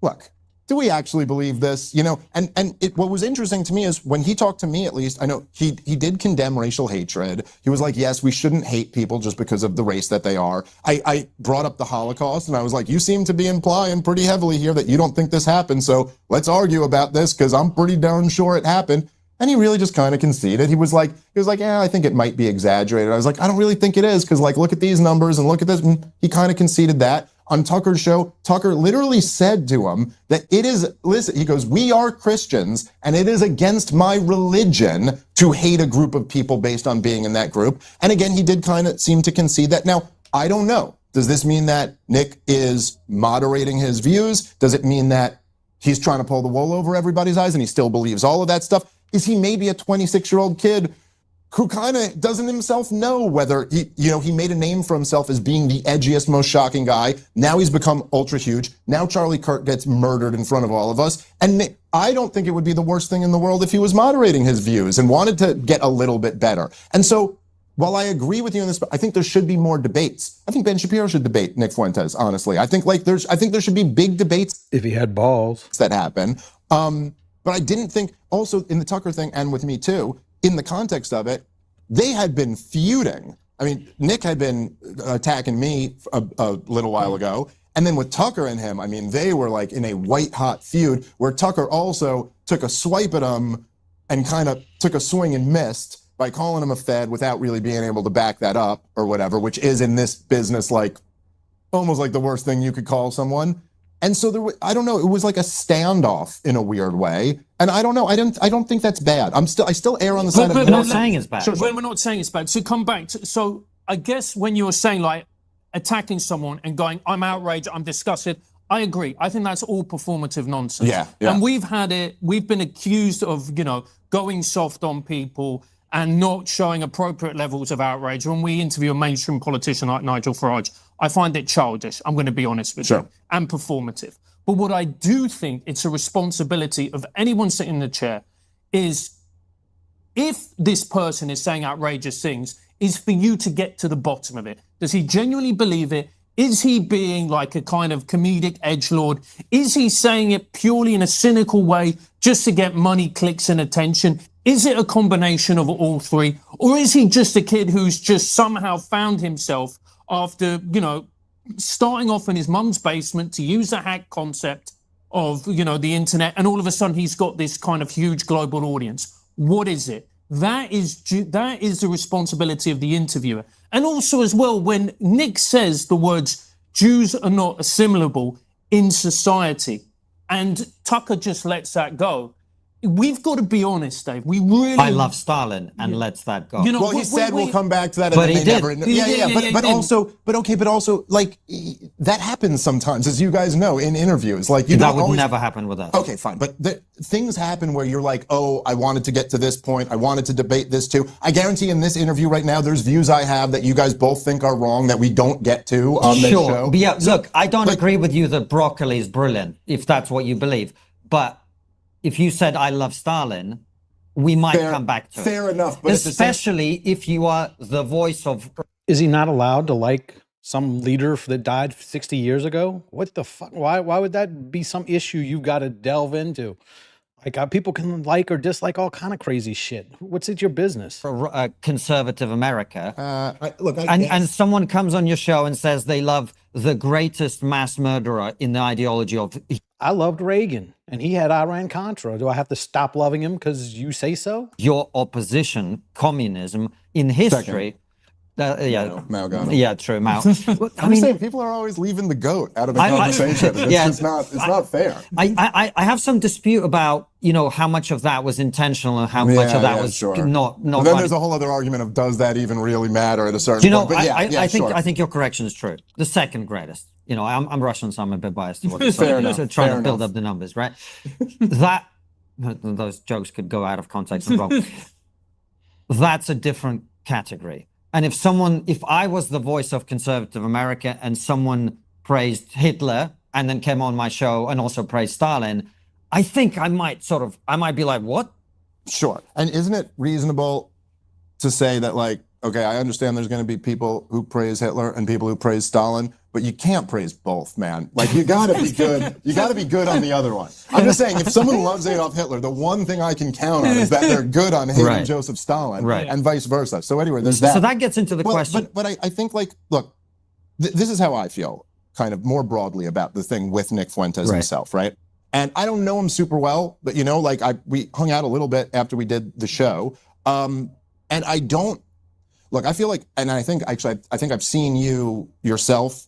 Speaker 3: look, do we actually believe this? You know, and what was interesting to me is when he talked to me, at least, I know he did condemn racial hatred. He was like, yes, we shouldn't hate people just because of the race that they are. I brought up the Holocaust and I was like, you seem to be implying pretty heavily here that you don't think this happened. So let's argue about this because I'm pretty darn sure it happened. And he really just kind of conceded. He was like, yeah, I think it might be exaggerated. I was like, I don't really think it is because like, look at these numbers and look at this. And he kind of conceded that. On Tucker's show, Tucker literally said to him that it is, listen, he goes, we are Christians and it is against my religion to hate a group of people based on being in that group. And again, he did kind of seem to concede that. Now, I don't know. Does this mean that Nick is moderating his views? Does it mean that he's trying to pull the wool over everybody's eyes and he still believes all of that stuff? Is he maybe a 26-year-old kid who kind of doesn't himself know whether he made a name for himself as being the edgiest, most shocking guy. Now he's become ultra huge. Now Charlie Kirk gets murdered in front of all of us. And I don't think it would be the worst thing in the world if he was moderating his views and wanted to get a little bit better. And so while I agree with you on this, I think there should be more debates. I think Ben Shapiro should debate Nick Fuentes, honestly. I think there should be big debates
Speaker 2: If he had balls.
Speaker 3: that happen. But I didn't think also in the Tucker thing and with me too, in the context of it, they had been feuding. I mean, Nick had been attacking me a little while ago. And then with Tucker and him, I mean, they were like in a white hot feud where Tucker also took a swipe at him and kind of took a swing and missed by calling him a Fed without really being able to back that up or whatever, which is in this business like almost like the worst thing you could call someone. And so I don't know, it was like a standoff in a weird way. And I don't know, I don't think that's bad. I still err on the side of
Speaker 4: We're not saying it's bad.
Speaker 5: Sure, we're not saying it's bad. So come back so I guess when you were saying like attacking someone and going, I'm outraged, I'm disgusted, I agree. I think that's all performative nonsense.
Speaker 3: Yeah.
Speaker 5: And we've been accused of, going soft on people and not showing appropriate levels of outrage. When we interview a mainstream politician like Nigel Farage, I find it childish, I'm going to be honest with you, and performative. But what I do think it's a responsibility of anyone sitting in the chair is if this person is saying outrageous things, is for you to get to the bottom of it. Does he genuinely believe it? Is he being like a kind of comedic edgelord? Is he saying it purely in a cynical way just to get money, clicks and attention? Is it a combination of all three? Or is he just a kid who's just somehow found himself after, starting off in his mum's basement to use the hack concept of, the internet, and all of a sudden he's got this kind of huge global audience? What is it? That is the responsibility of the interviewer. And also as well, when Nick says the words, Jews are not assimilable in society, and Tucker just lets that go, we've got to be honest, Dave. We really.
Speaker 4: I love Stalin and lets that go.
Speaker 3: Well, he said we'll come back to that,
Speaker 4: But
Speaker 3: and
Speaker 4: he
Speaker 3: they
Speaker 4: did.
Speaker 3: never. But also, like that happens sometimes, as you guys know, in interviews. Like
Speaker 4: That would never happen with us.
Speaker 3: Okay, fine, but things happen where you're like, oh, I wanted to get to this point. I wanted to debate this too. I guarantee in this interview right now, there's views I have that you guys both think are wrong that we don't get to on this show.
Speaker 4: But yeah, look, I don't agree with you that broccoli is brilliant, if that's what you believe. But if you said I love Stalin, we might come back to it.
Speaker 3: Fair enough. But
Speaker 4: especially if you are the voice of...
Speaker 2: Is he not allowed to like some leader that died 60 years ago? What the fuck? Why would that be some issue you've got to delve into? Like people can like or dislike all kind of crazy shit. What's it your business?
Speaker 4: For conservative America.
Speaker 3: Look,
Speaker 4: and someone comes on your show and says they love the greatest mass murderer in the ideology of...
Speaker 2: I loved Reagan, and he had Iran-Contra. Do I have to stop loving him because you say so?
Speaker 4: Your opposition, communism, in history...
Speaker 3: Mao got him.
Speaker 4: Yeah, true, Mao.
Speaker 3: I'm saying people are always leaving the goat out of the conversation. It's not fair.
Speaker 4: I have some dispute about, how much of that was intentional and how much of that was not.
Speaker 3: But then there's a whole other argument of does that even really matter at a certain point? But
Speaker 4: I think your correction is true. The second greatest. I'm Russian, so I'm a bit biased towards it.
Speaker 3: Fair enough.
Speaker 4: So trying to build up the numbers, right? That those jokes could go out of context and wrong. That's a different category. And if I was the voice of conservative America and someone praised Hitler and then came on my show and also praised Stalin, I think I might be like, what?
Speaker 3: Sure. And isn't it reasonable to say that, like, okay, I understand there's going to be people who praise Hitler and people who praise Stalin, but you can't praise both, man. Like, you got to be good. You got to be good on the other one. I'm just saying, if someone loves Adolf Hitler, the one thing I can count on is that they're good on hating Joseph Stalin, and vice versa. So anyway, there's that.
Speaker 4: So that gets into the question.
Speaker 3: But I think, like, look, this is how I feel kind of more broadly about the thing with Nick Fuentes himself, right? And I don't know him super well, but, you know, like, we hung out a little bit after we did the show. And I don't, look, I feel like, and I think I've seen you yourself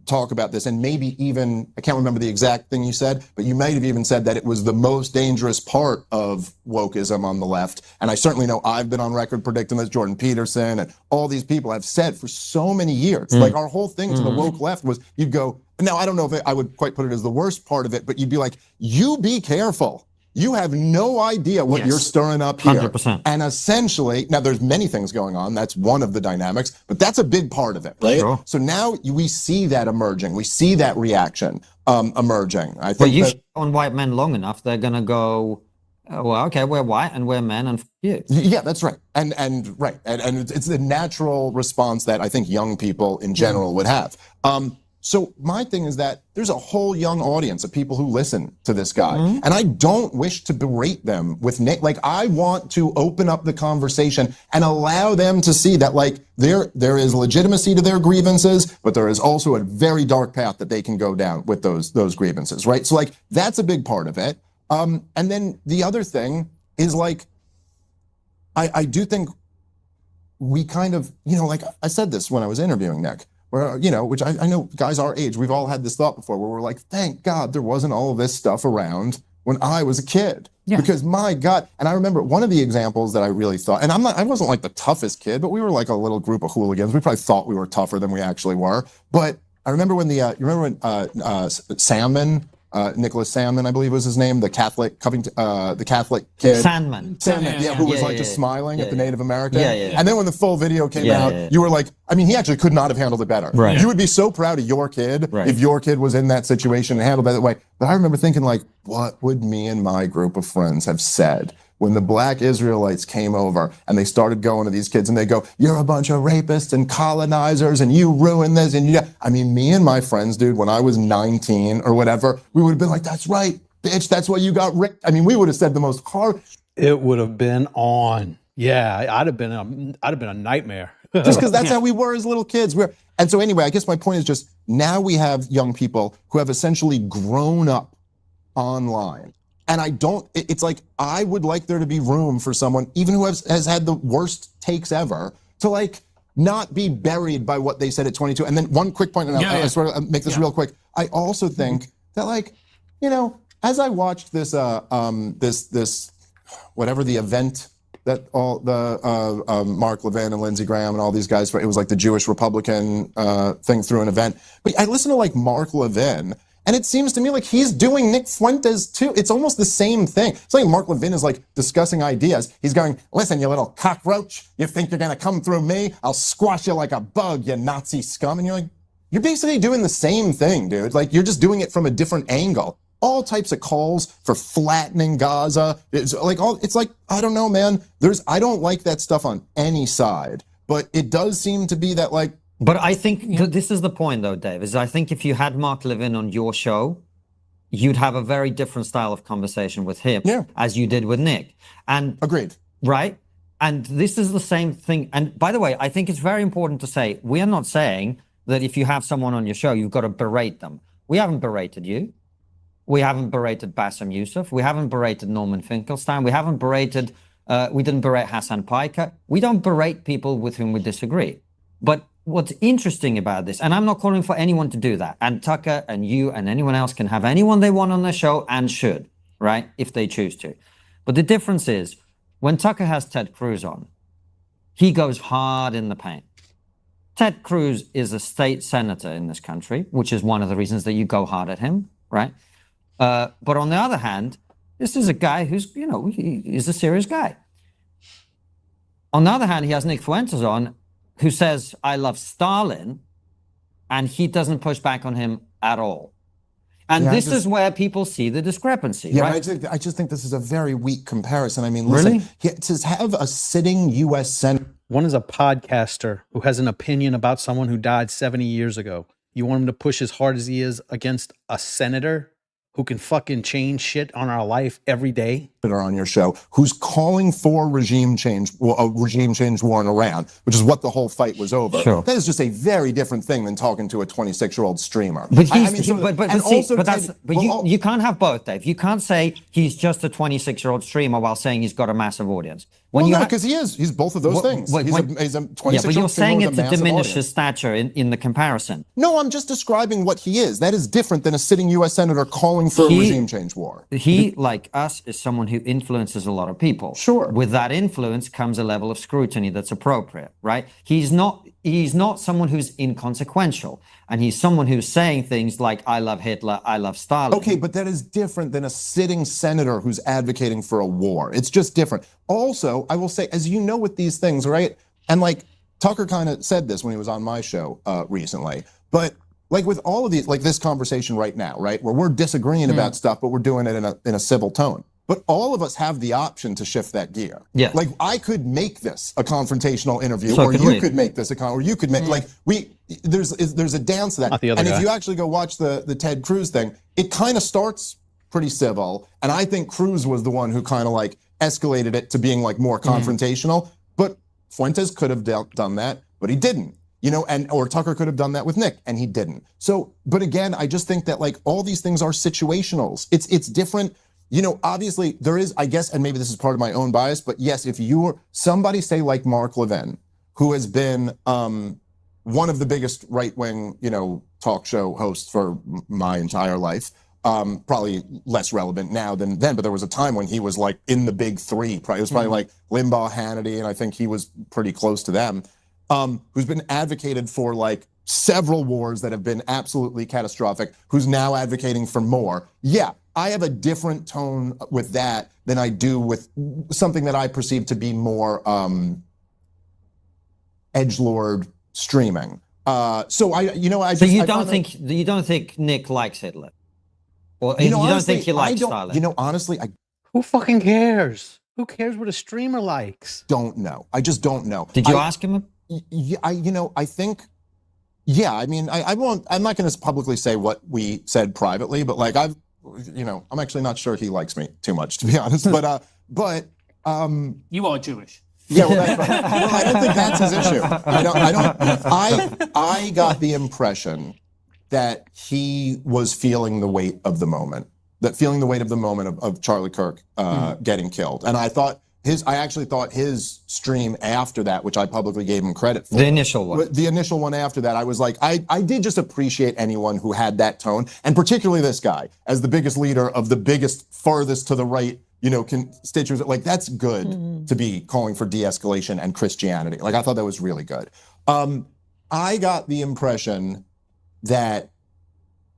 Speaker 3: talk about this, and maybe even, I can't remember the exact thing you said, but you might have even said that it was the most dangerous part of wokeism on the left. And I certainly know I've been on record predicting this, Jordan Peterson and all these people have said for so many years. Like, our whole thing to the woke left was, you'd go, now I don't know if I would quite put it as the worst part of it, but you'd be like, you be careful. You have no idea what you're stirring up here.
Speaker 4: 100%.
Speaker 3: And essentially, now there's many things going on. That's one of the dynamics, but that's a big part of it, right?
Speaker 4: Sure.
Speaker 3: So now we see that emerging. We see that reaction emerging. I think
Speaker 4: But you show on white men long enough, they're going to go, well, okay, we're white and we're men and f you.
Speaker 3: Yeah, that's right. And it's the natural response that I think young people in general would have. So my thing is that there's a whole young audience of people who listen to this guy. And I don't wish to berate them with Nick. Like, I want to open up the conversation and allow them to see that, like, there is legitimacy to their grievances, but there is also a very dark path that they can go down with those grievances, right? So, like, that's a big part of it. And then the other thing is, like, I do think we kind of, you know, like I said this when I was interviewing Nick, where, you know, which I know guys our age, we've all had this thought before where we're like, thank God there wasn't all of this stuff around when I was a kid. Because my God, and I remember one of the examples that I really thought, and I wasn't like the toughest kid, but we were like a little group of hooligans. We probably thought we were tougher than we actually were. But I remember when Salmon, Nicholas Salmon, I believe was his name, the Catholic kid.
Speaker 4: Sandman,
Speaker 3: who was just smiling at the Native American. And then when the full video came out, you were like, I mean, he actually could not have handled it better. You would be so proud of your kid if your kid was in that situation and handled it that way. But I remember thinking, like, what would me and my group of friends have said when the black Israelites came over and they started going to these kids and they go, you're a bunch of rapists and colonizers and you ruined this. And I mean, me and my friends, dude, when I was 19 or whatever, we would have been like, that's right, bitch, that's why you got ripped. I mean, we would have said the most hard.
Speaker 2: It would have been on. Yeah, I'd have been a nightmare.
Speaker 3: Just because that's how we were as little kids. And so anyway, I guess my point is just now we have young people who have essentially grown up online. And it's like, I would like there to be room for someone, even who has had the worst takes ever, to, like, not be buried by what they said at 22. And then one quick point, and I sort of make this real quick. I also think that, like, you know, as I watched this, this whatever the event that all the Mark Levin and Lindsey Graham and all these guys, it was like the Jewish Republican thing through an event. But I listened to, like, Mark Levin, and it seems to me like he's doing Nick Fuentes too. It's almost the same thing. It's like Mark Levin is, like, discussing ideas. He's going, listen, you little cockroach, you think you're going to come through me? I'll squash you like a bug, you Nazi scum. And you're like, you're basically doing the same thing, dude. Like, you're just doing it from a different angle. All types of calls for flattening Gaza. It's like, I don't know, man. I don't like that stuff on any side, but it does seem to be that, like.
Speaker 4: But I think this is the point, though, Dave, is I think if you had Mark Levin on your show, you'd have a very different style of conversation with him as you did with Nick. And
Speaker 3: agreed.
Speaker 4: Right? And this is the same thing. And by the way, I think it's very important to say, we are not saying that if you have someone on your show, you've got to berate them. We haven't berated you. We haven't berated Bassem Youssef. We haven't berated Norman Finkelstein. We haven't berated, we didn't berate Hassan Piker. We don't berate people with whom we disagree. But what's interesting about this, and I'm not calling for anyone to do that, and Tucker and you and anyone else can have anyone they want on their show and should, right, if they choose to. But the difference is, when Tucker has Ted Cruz on, he goes hard in the paint. Ted Cruz is a state senator in this country, which is one of the reasons that you go hard at him, right? But on the other hand, This is a guy who's, he's a serious guy. On the other hand, he has Nick Fuentes on, who says, I love Stalin, and he doesn't push back on him at all. And this is where people see the discrepancy, right?
Speaker 3: I just think this is a very weak comparison. I mean, listen, to have a sitting U.S. Senator.
Speaker 2: One is a podcaster who has an opinion about someone who died 70 years ago. You want him to push as hard as he is against a senator who can fucking change shit on our life every day?
Speaker 3: On your show, who's calling for regime change, a regime change war in Iran, which is what the whole fight was over.
Speaker 4: Sure.
Speaker 3: That is just a very different thing than talking to a 26-year-old streamer.
Speaker 4: But you can't have both, Dave. You can't say he's just a 26-year-old streamer while saying he's got a massive audience.
Speaker 3: Because he is. He's both of those things. He's a 26-year-old
Speaker 4: yeah, but you're saying it to diminish
Speaker 3: audience.
Speaker 4: his stature in the comparison.
Speaker 3: No, I'm just describing what he is. That is different than a sitting U.S. senator calling for a regime change war.
Speaker 4: He, like us, is someone who influences a lot of people.
Speaker 3: Sure.
Speaker 4: With that influence comes a level of scrutiny that's appropriate, right? He's not someone who's inconsequential, and he's someone who's saying things like, I love Hitler, I love Stalin.
Speaker 3: Okay, but that is different than a sitting senator who's advocating for a war. It's just different. Also, I will say, as you know with these things, right? And like Tucker kind of said this when he was on my show recently, but like with all of these, like this conversation right now, right? Where we're disagreeing about stuff, but we're doing it in a civil tone. But all of us have the option to shift that gear.
Speaker 4: Yeah.
Speaker 3: Like I could make this a confrontational interview,
Speaker 4: So
Speaker 3: or
Speaker 4: could
Speaker 3: you
Speaker 4: we.
Speaker 3: could make this or you could make there's a dance to that.
Speaker 2: Not the other
Speaker 3: and
Speaker 2: guy.
Speaker 3: if you actually go watch the Ted Cruz thing, it kind of starts pretty civil, and I think Cruz was the one who kind of like escalated it to being like more confrontational. But Fuentes could have done that, but he didn't. Or Tucker could have done that with Nick, and he didn't. So, but again, I just think that like all these things are situationals. It's different. Obviously there is, I guess, and maybe this is part of my own bias, but yes, if you're somebody, say like Mark Levin, who has been one of the biggest right-wing, talk show hosts for my entire life, probably less relevant now than then, but there was a time when he was like in the big three. It was probably like Limbaugh, Hannity, and I think he was pretty close to them, who's been advocated for like several wars that have been absolutely catastrophic, who's now advocating for more. Yeah, I have a different tone with that than I do with something that I perceive to be more edgelord streaming. So you
Speaker 4: don't think Nick likes Hitler, or you don't think he likes Stalin?
Speaker 3: Honestly,
Speaker 2: Who fucking cares? Who cares what a streamer likes?
Speaker 3: don't know. I just don't know.
Speaker 4: Did you ask him?
Speaker 3: I think. Yeah, I mean, I won't. I'm not going to publicly say what we said privately, but like I'm actually not sure he likes me too much, to be honest. But
Speaker 5: You are Jewish.
Speaker 3: yeah, well, I don't think that's his issue. I got the impression that he was feeling the weight of the moment, of Charlie Kirk getting killed, and I actually thought his stream after that, which I publicly gave him credit for.
Speaker 4: The initial one
Speaker 3: After that, I was like, I did just appreciate anyone who had that tone, and particularly this guy, as the biggest leader of the biggest, farthest to the right, constituents. Like, that's good to be calling for de-escalation and Christianity. Like, I thought that was really good. I got the impression that,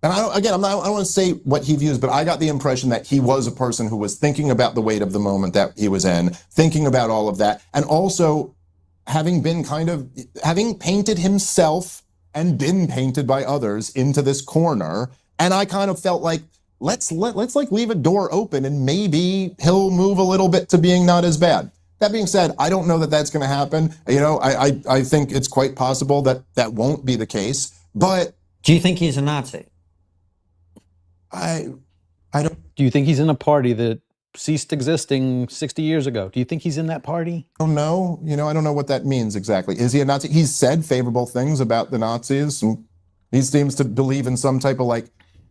Speaker 3: and I don't want to say what he views, but I got the impression that he was a person who was thinking about the weight of the moment that he was in, thinking about all of that, and also having painted himself and been painted by others into this corner. And I kind of felt like, let's like leave a door open and maybe he'll move a little bit to being not as bad. That being said, I don't know that that's going to happen. I think it's quite possible that that won't be the case. But
Speaker 4: do you think he's a Nazi?
Speaker 3: I don't.
Speaker 2: Do you think he's in a party that ceased existing 60 years ago? Do you think he's in that party?
Speaker 3: I don't know. I don't know what that means exactly. Is he a Nazi? He's said favorable things about the Nazis. He seems to believe in some type of like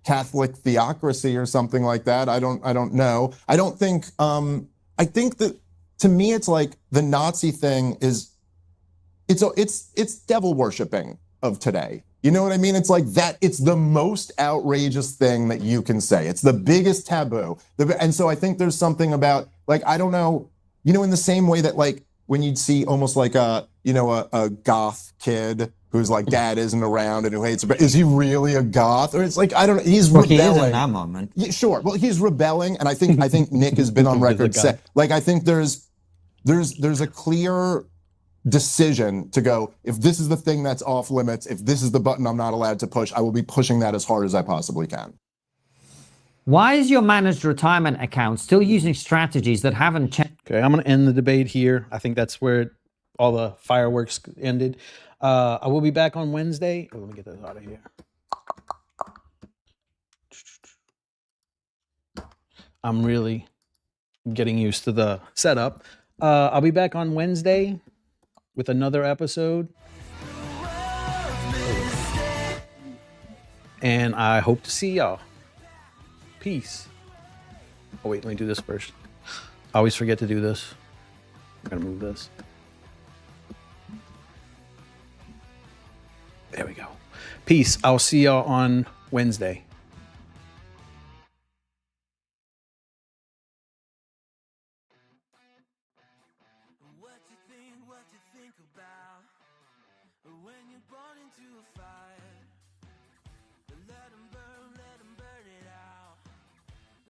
Speaker 3: Catholic theocracy or something like that. I don't know. I don't think. I think that to me, it's like the Nazi thing is. It's devil worshipping of today. You know what I mean? It's like that. It's the most outrageous thing that you can say. It's the biggest taboo. And so I think there's something about, like, I don't know, in the same way that like when you'd see almost like a goth kid whose like dad isn't around and who hates it. Is he really a goth? Or it's like, I don't know. He's
Speaker 4: Well,
Speaker 3: rebelling.
Speaker 4: he is in that moment.
Speaker 3: Yeah, sure. Well, he's rebelling, and I think Nick has been on record saying, like, I think there's a clear decision to go, if this is the thing that's off limits, if this is the button I'm not allowed to push, I will be pushing that as hard as I possibly can.
Speaker 4: Why is your managed retirement account still using strategies that haven't changed?
Speaker 2: Okay, I'm going to end the debate here. I think that's where all the fireworks ended. I will be back on Wednesday. Oh, let me get this out of here. I'm really getting used to the setup. I'll be back on Wednesday with another episode. And I hope to see y'all. Peace. Oh, wait, let me do this first. I always forget to do this. I'm going to move this. There we go. Peace. I'll see y'all on Wednesday.
Speaker 1: What you think about when you're born into a fire?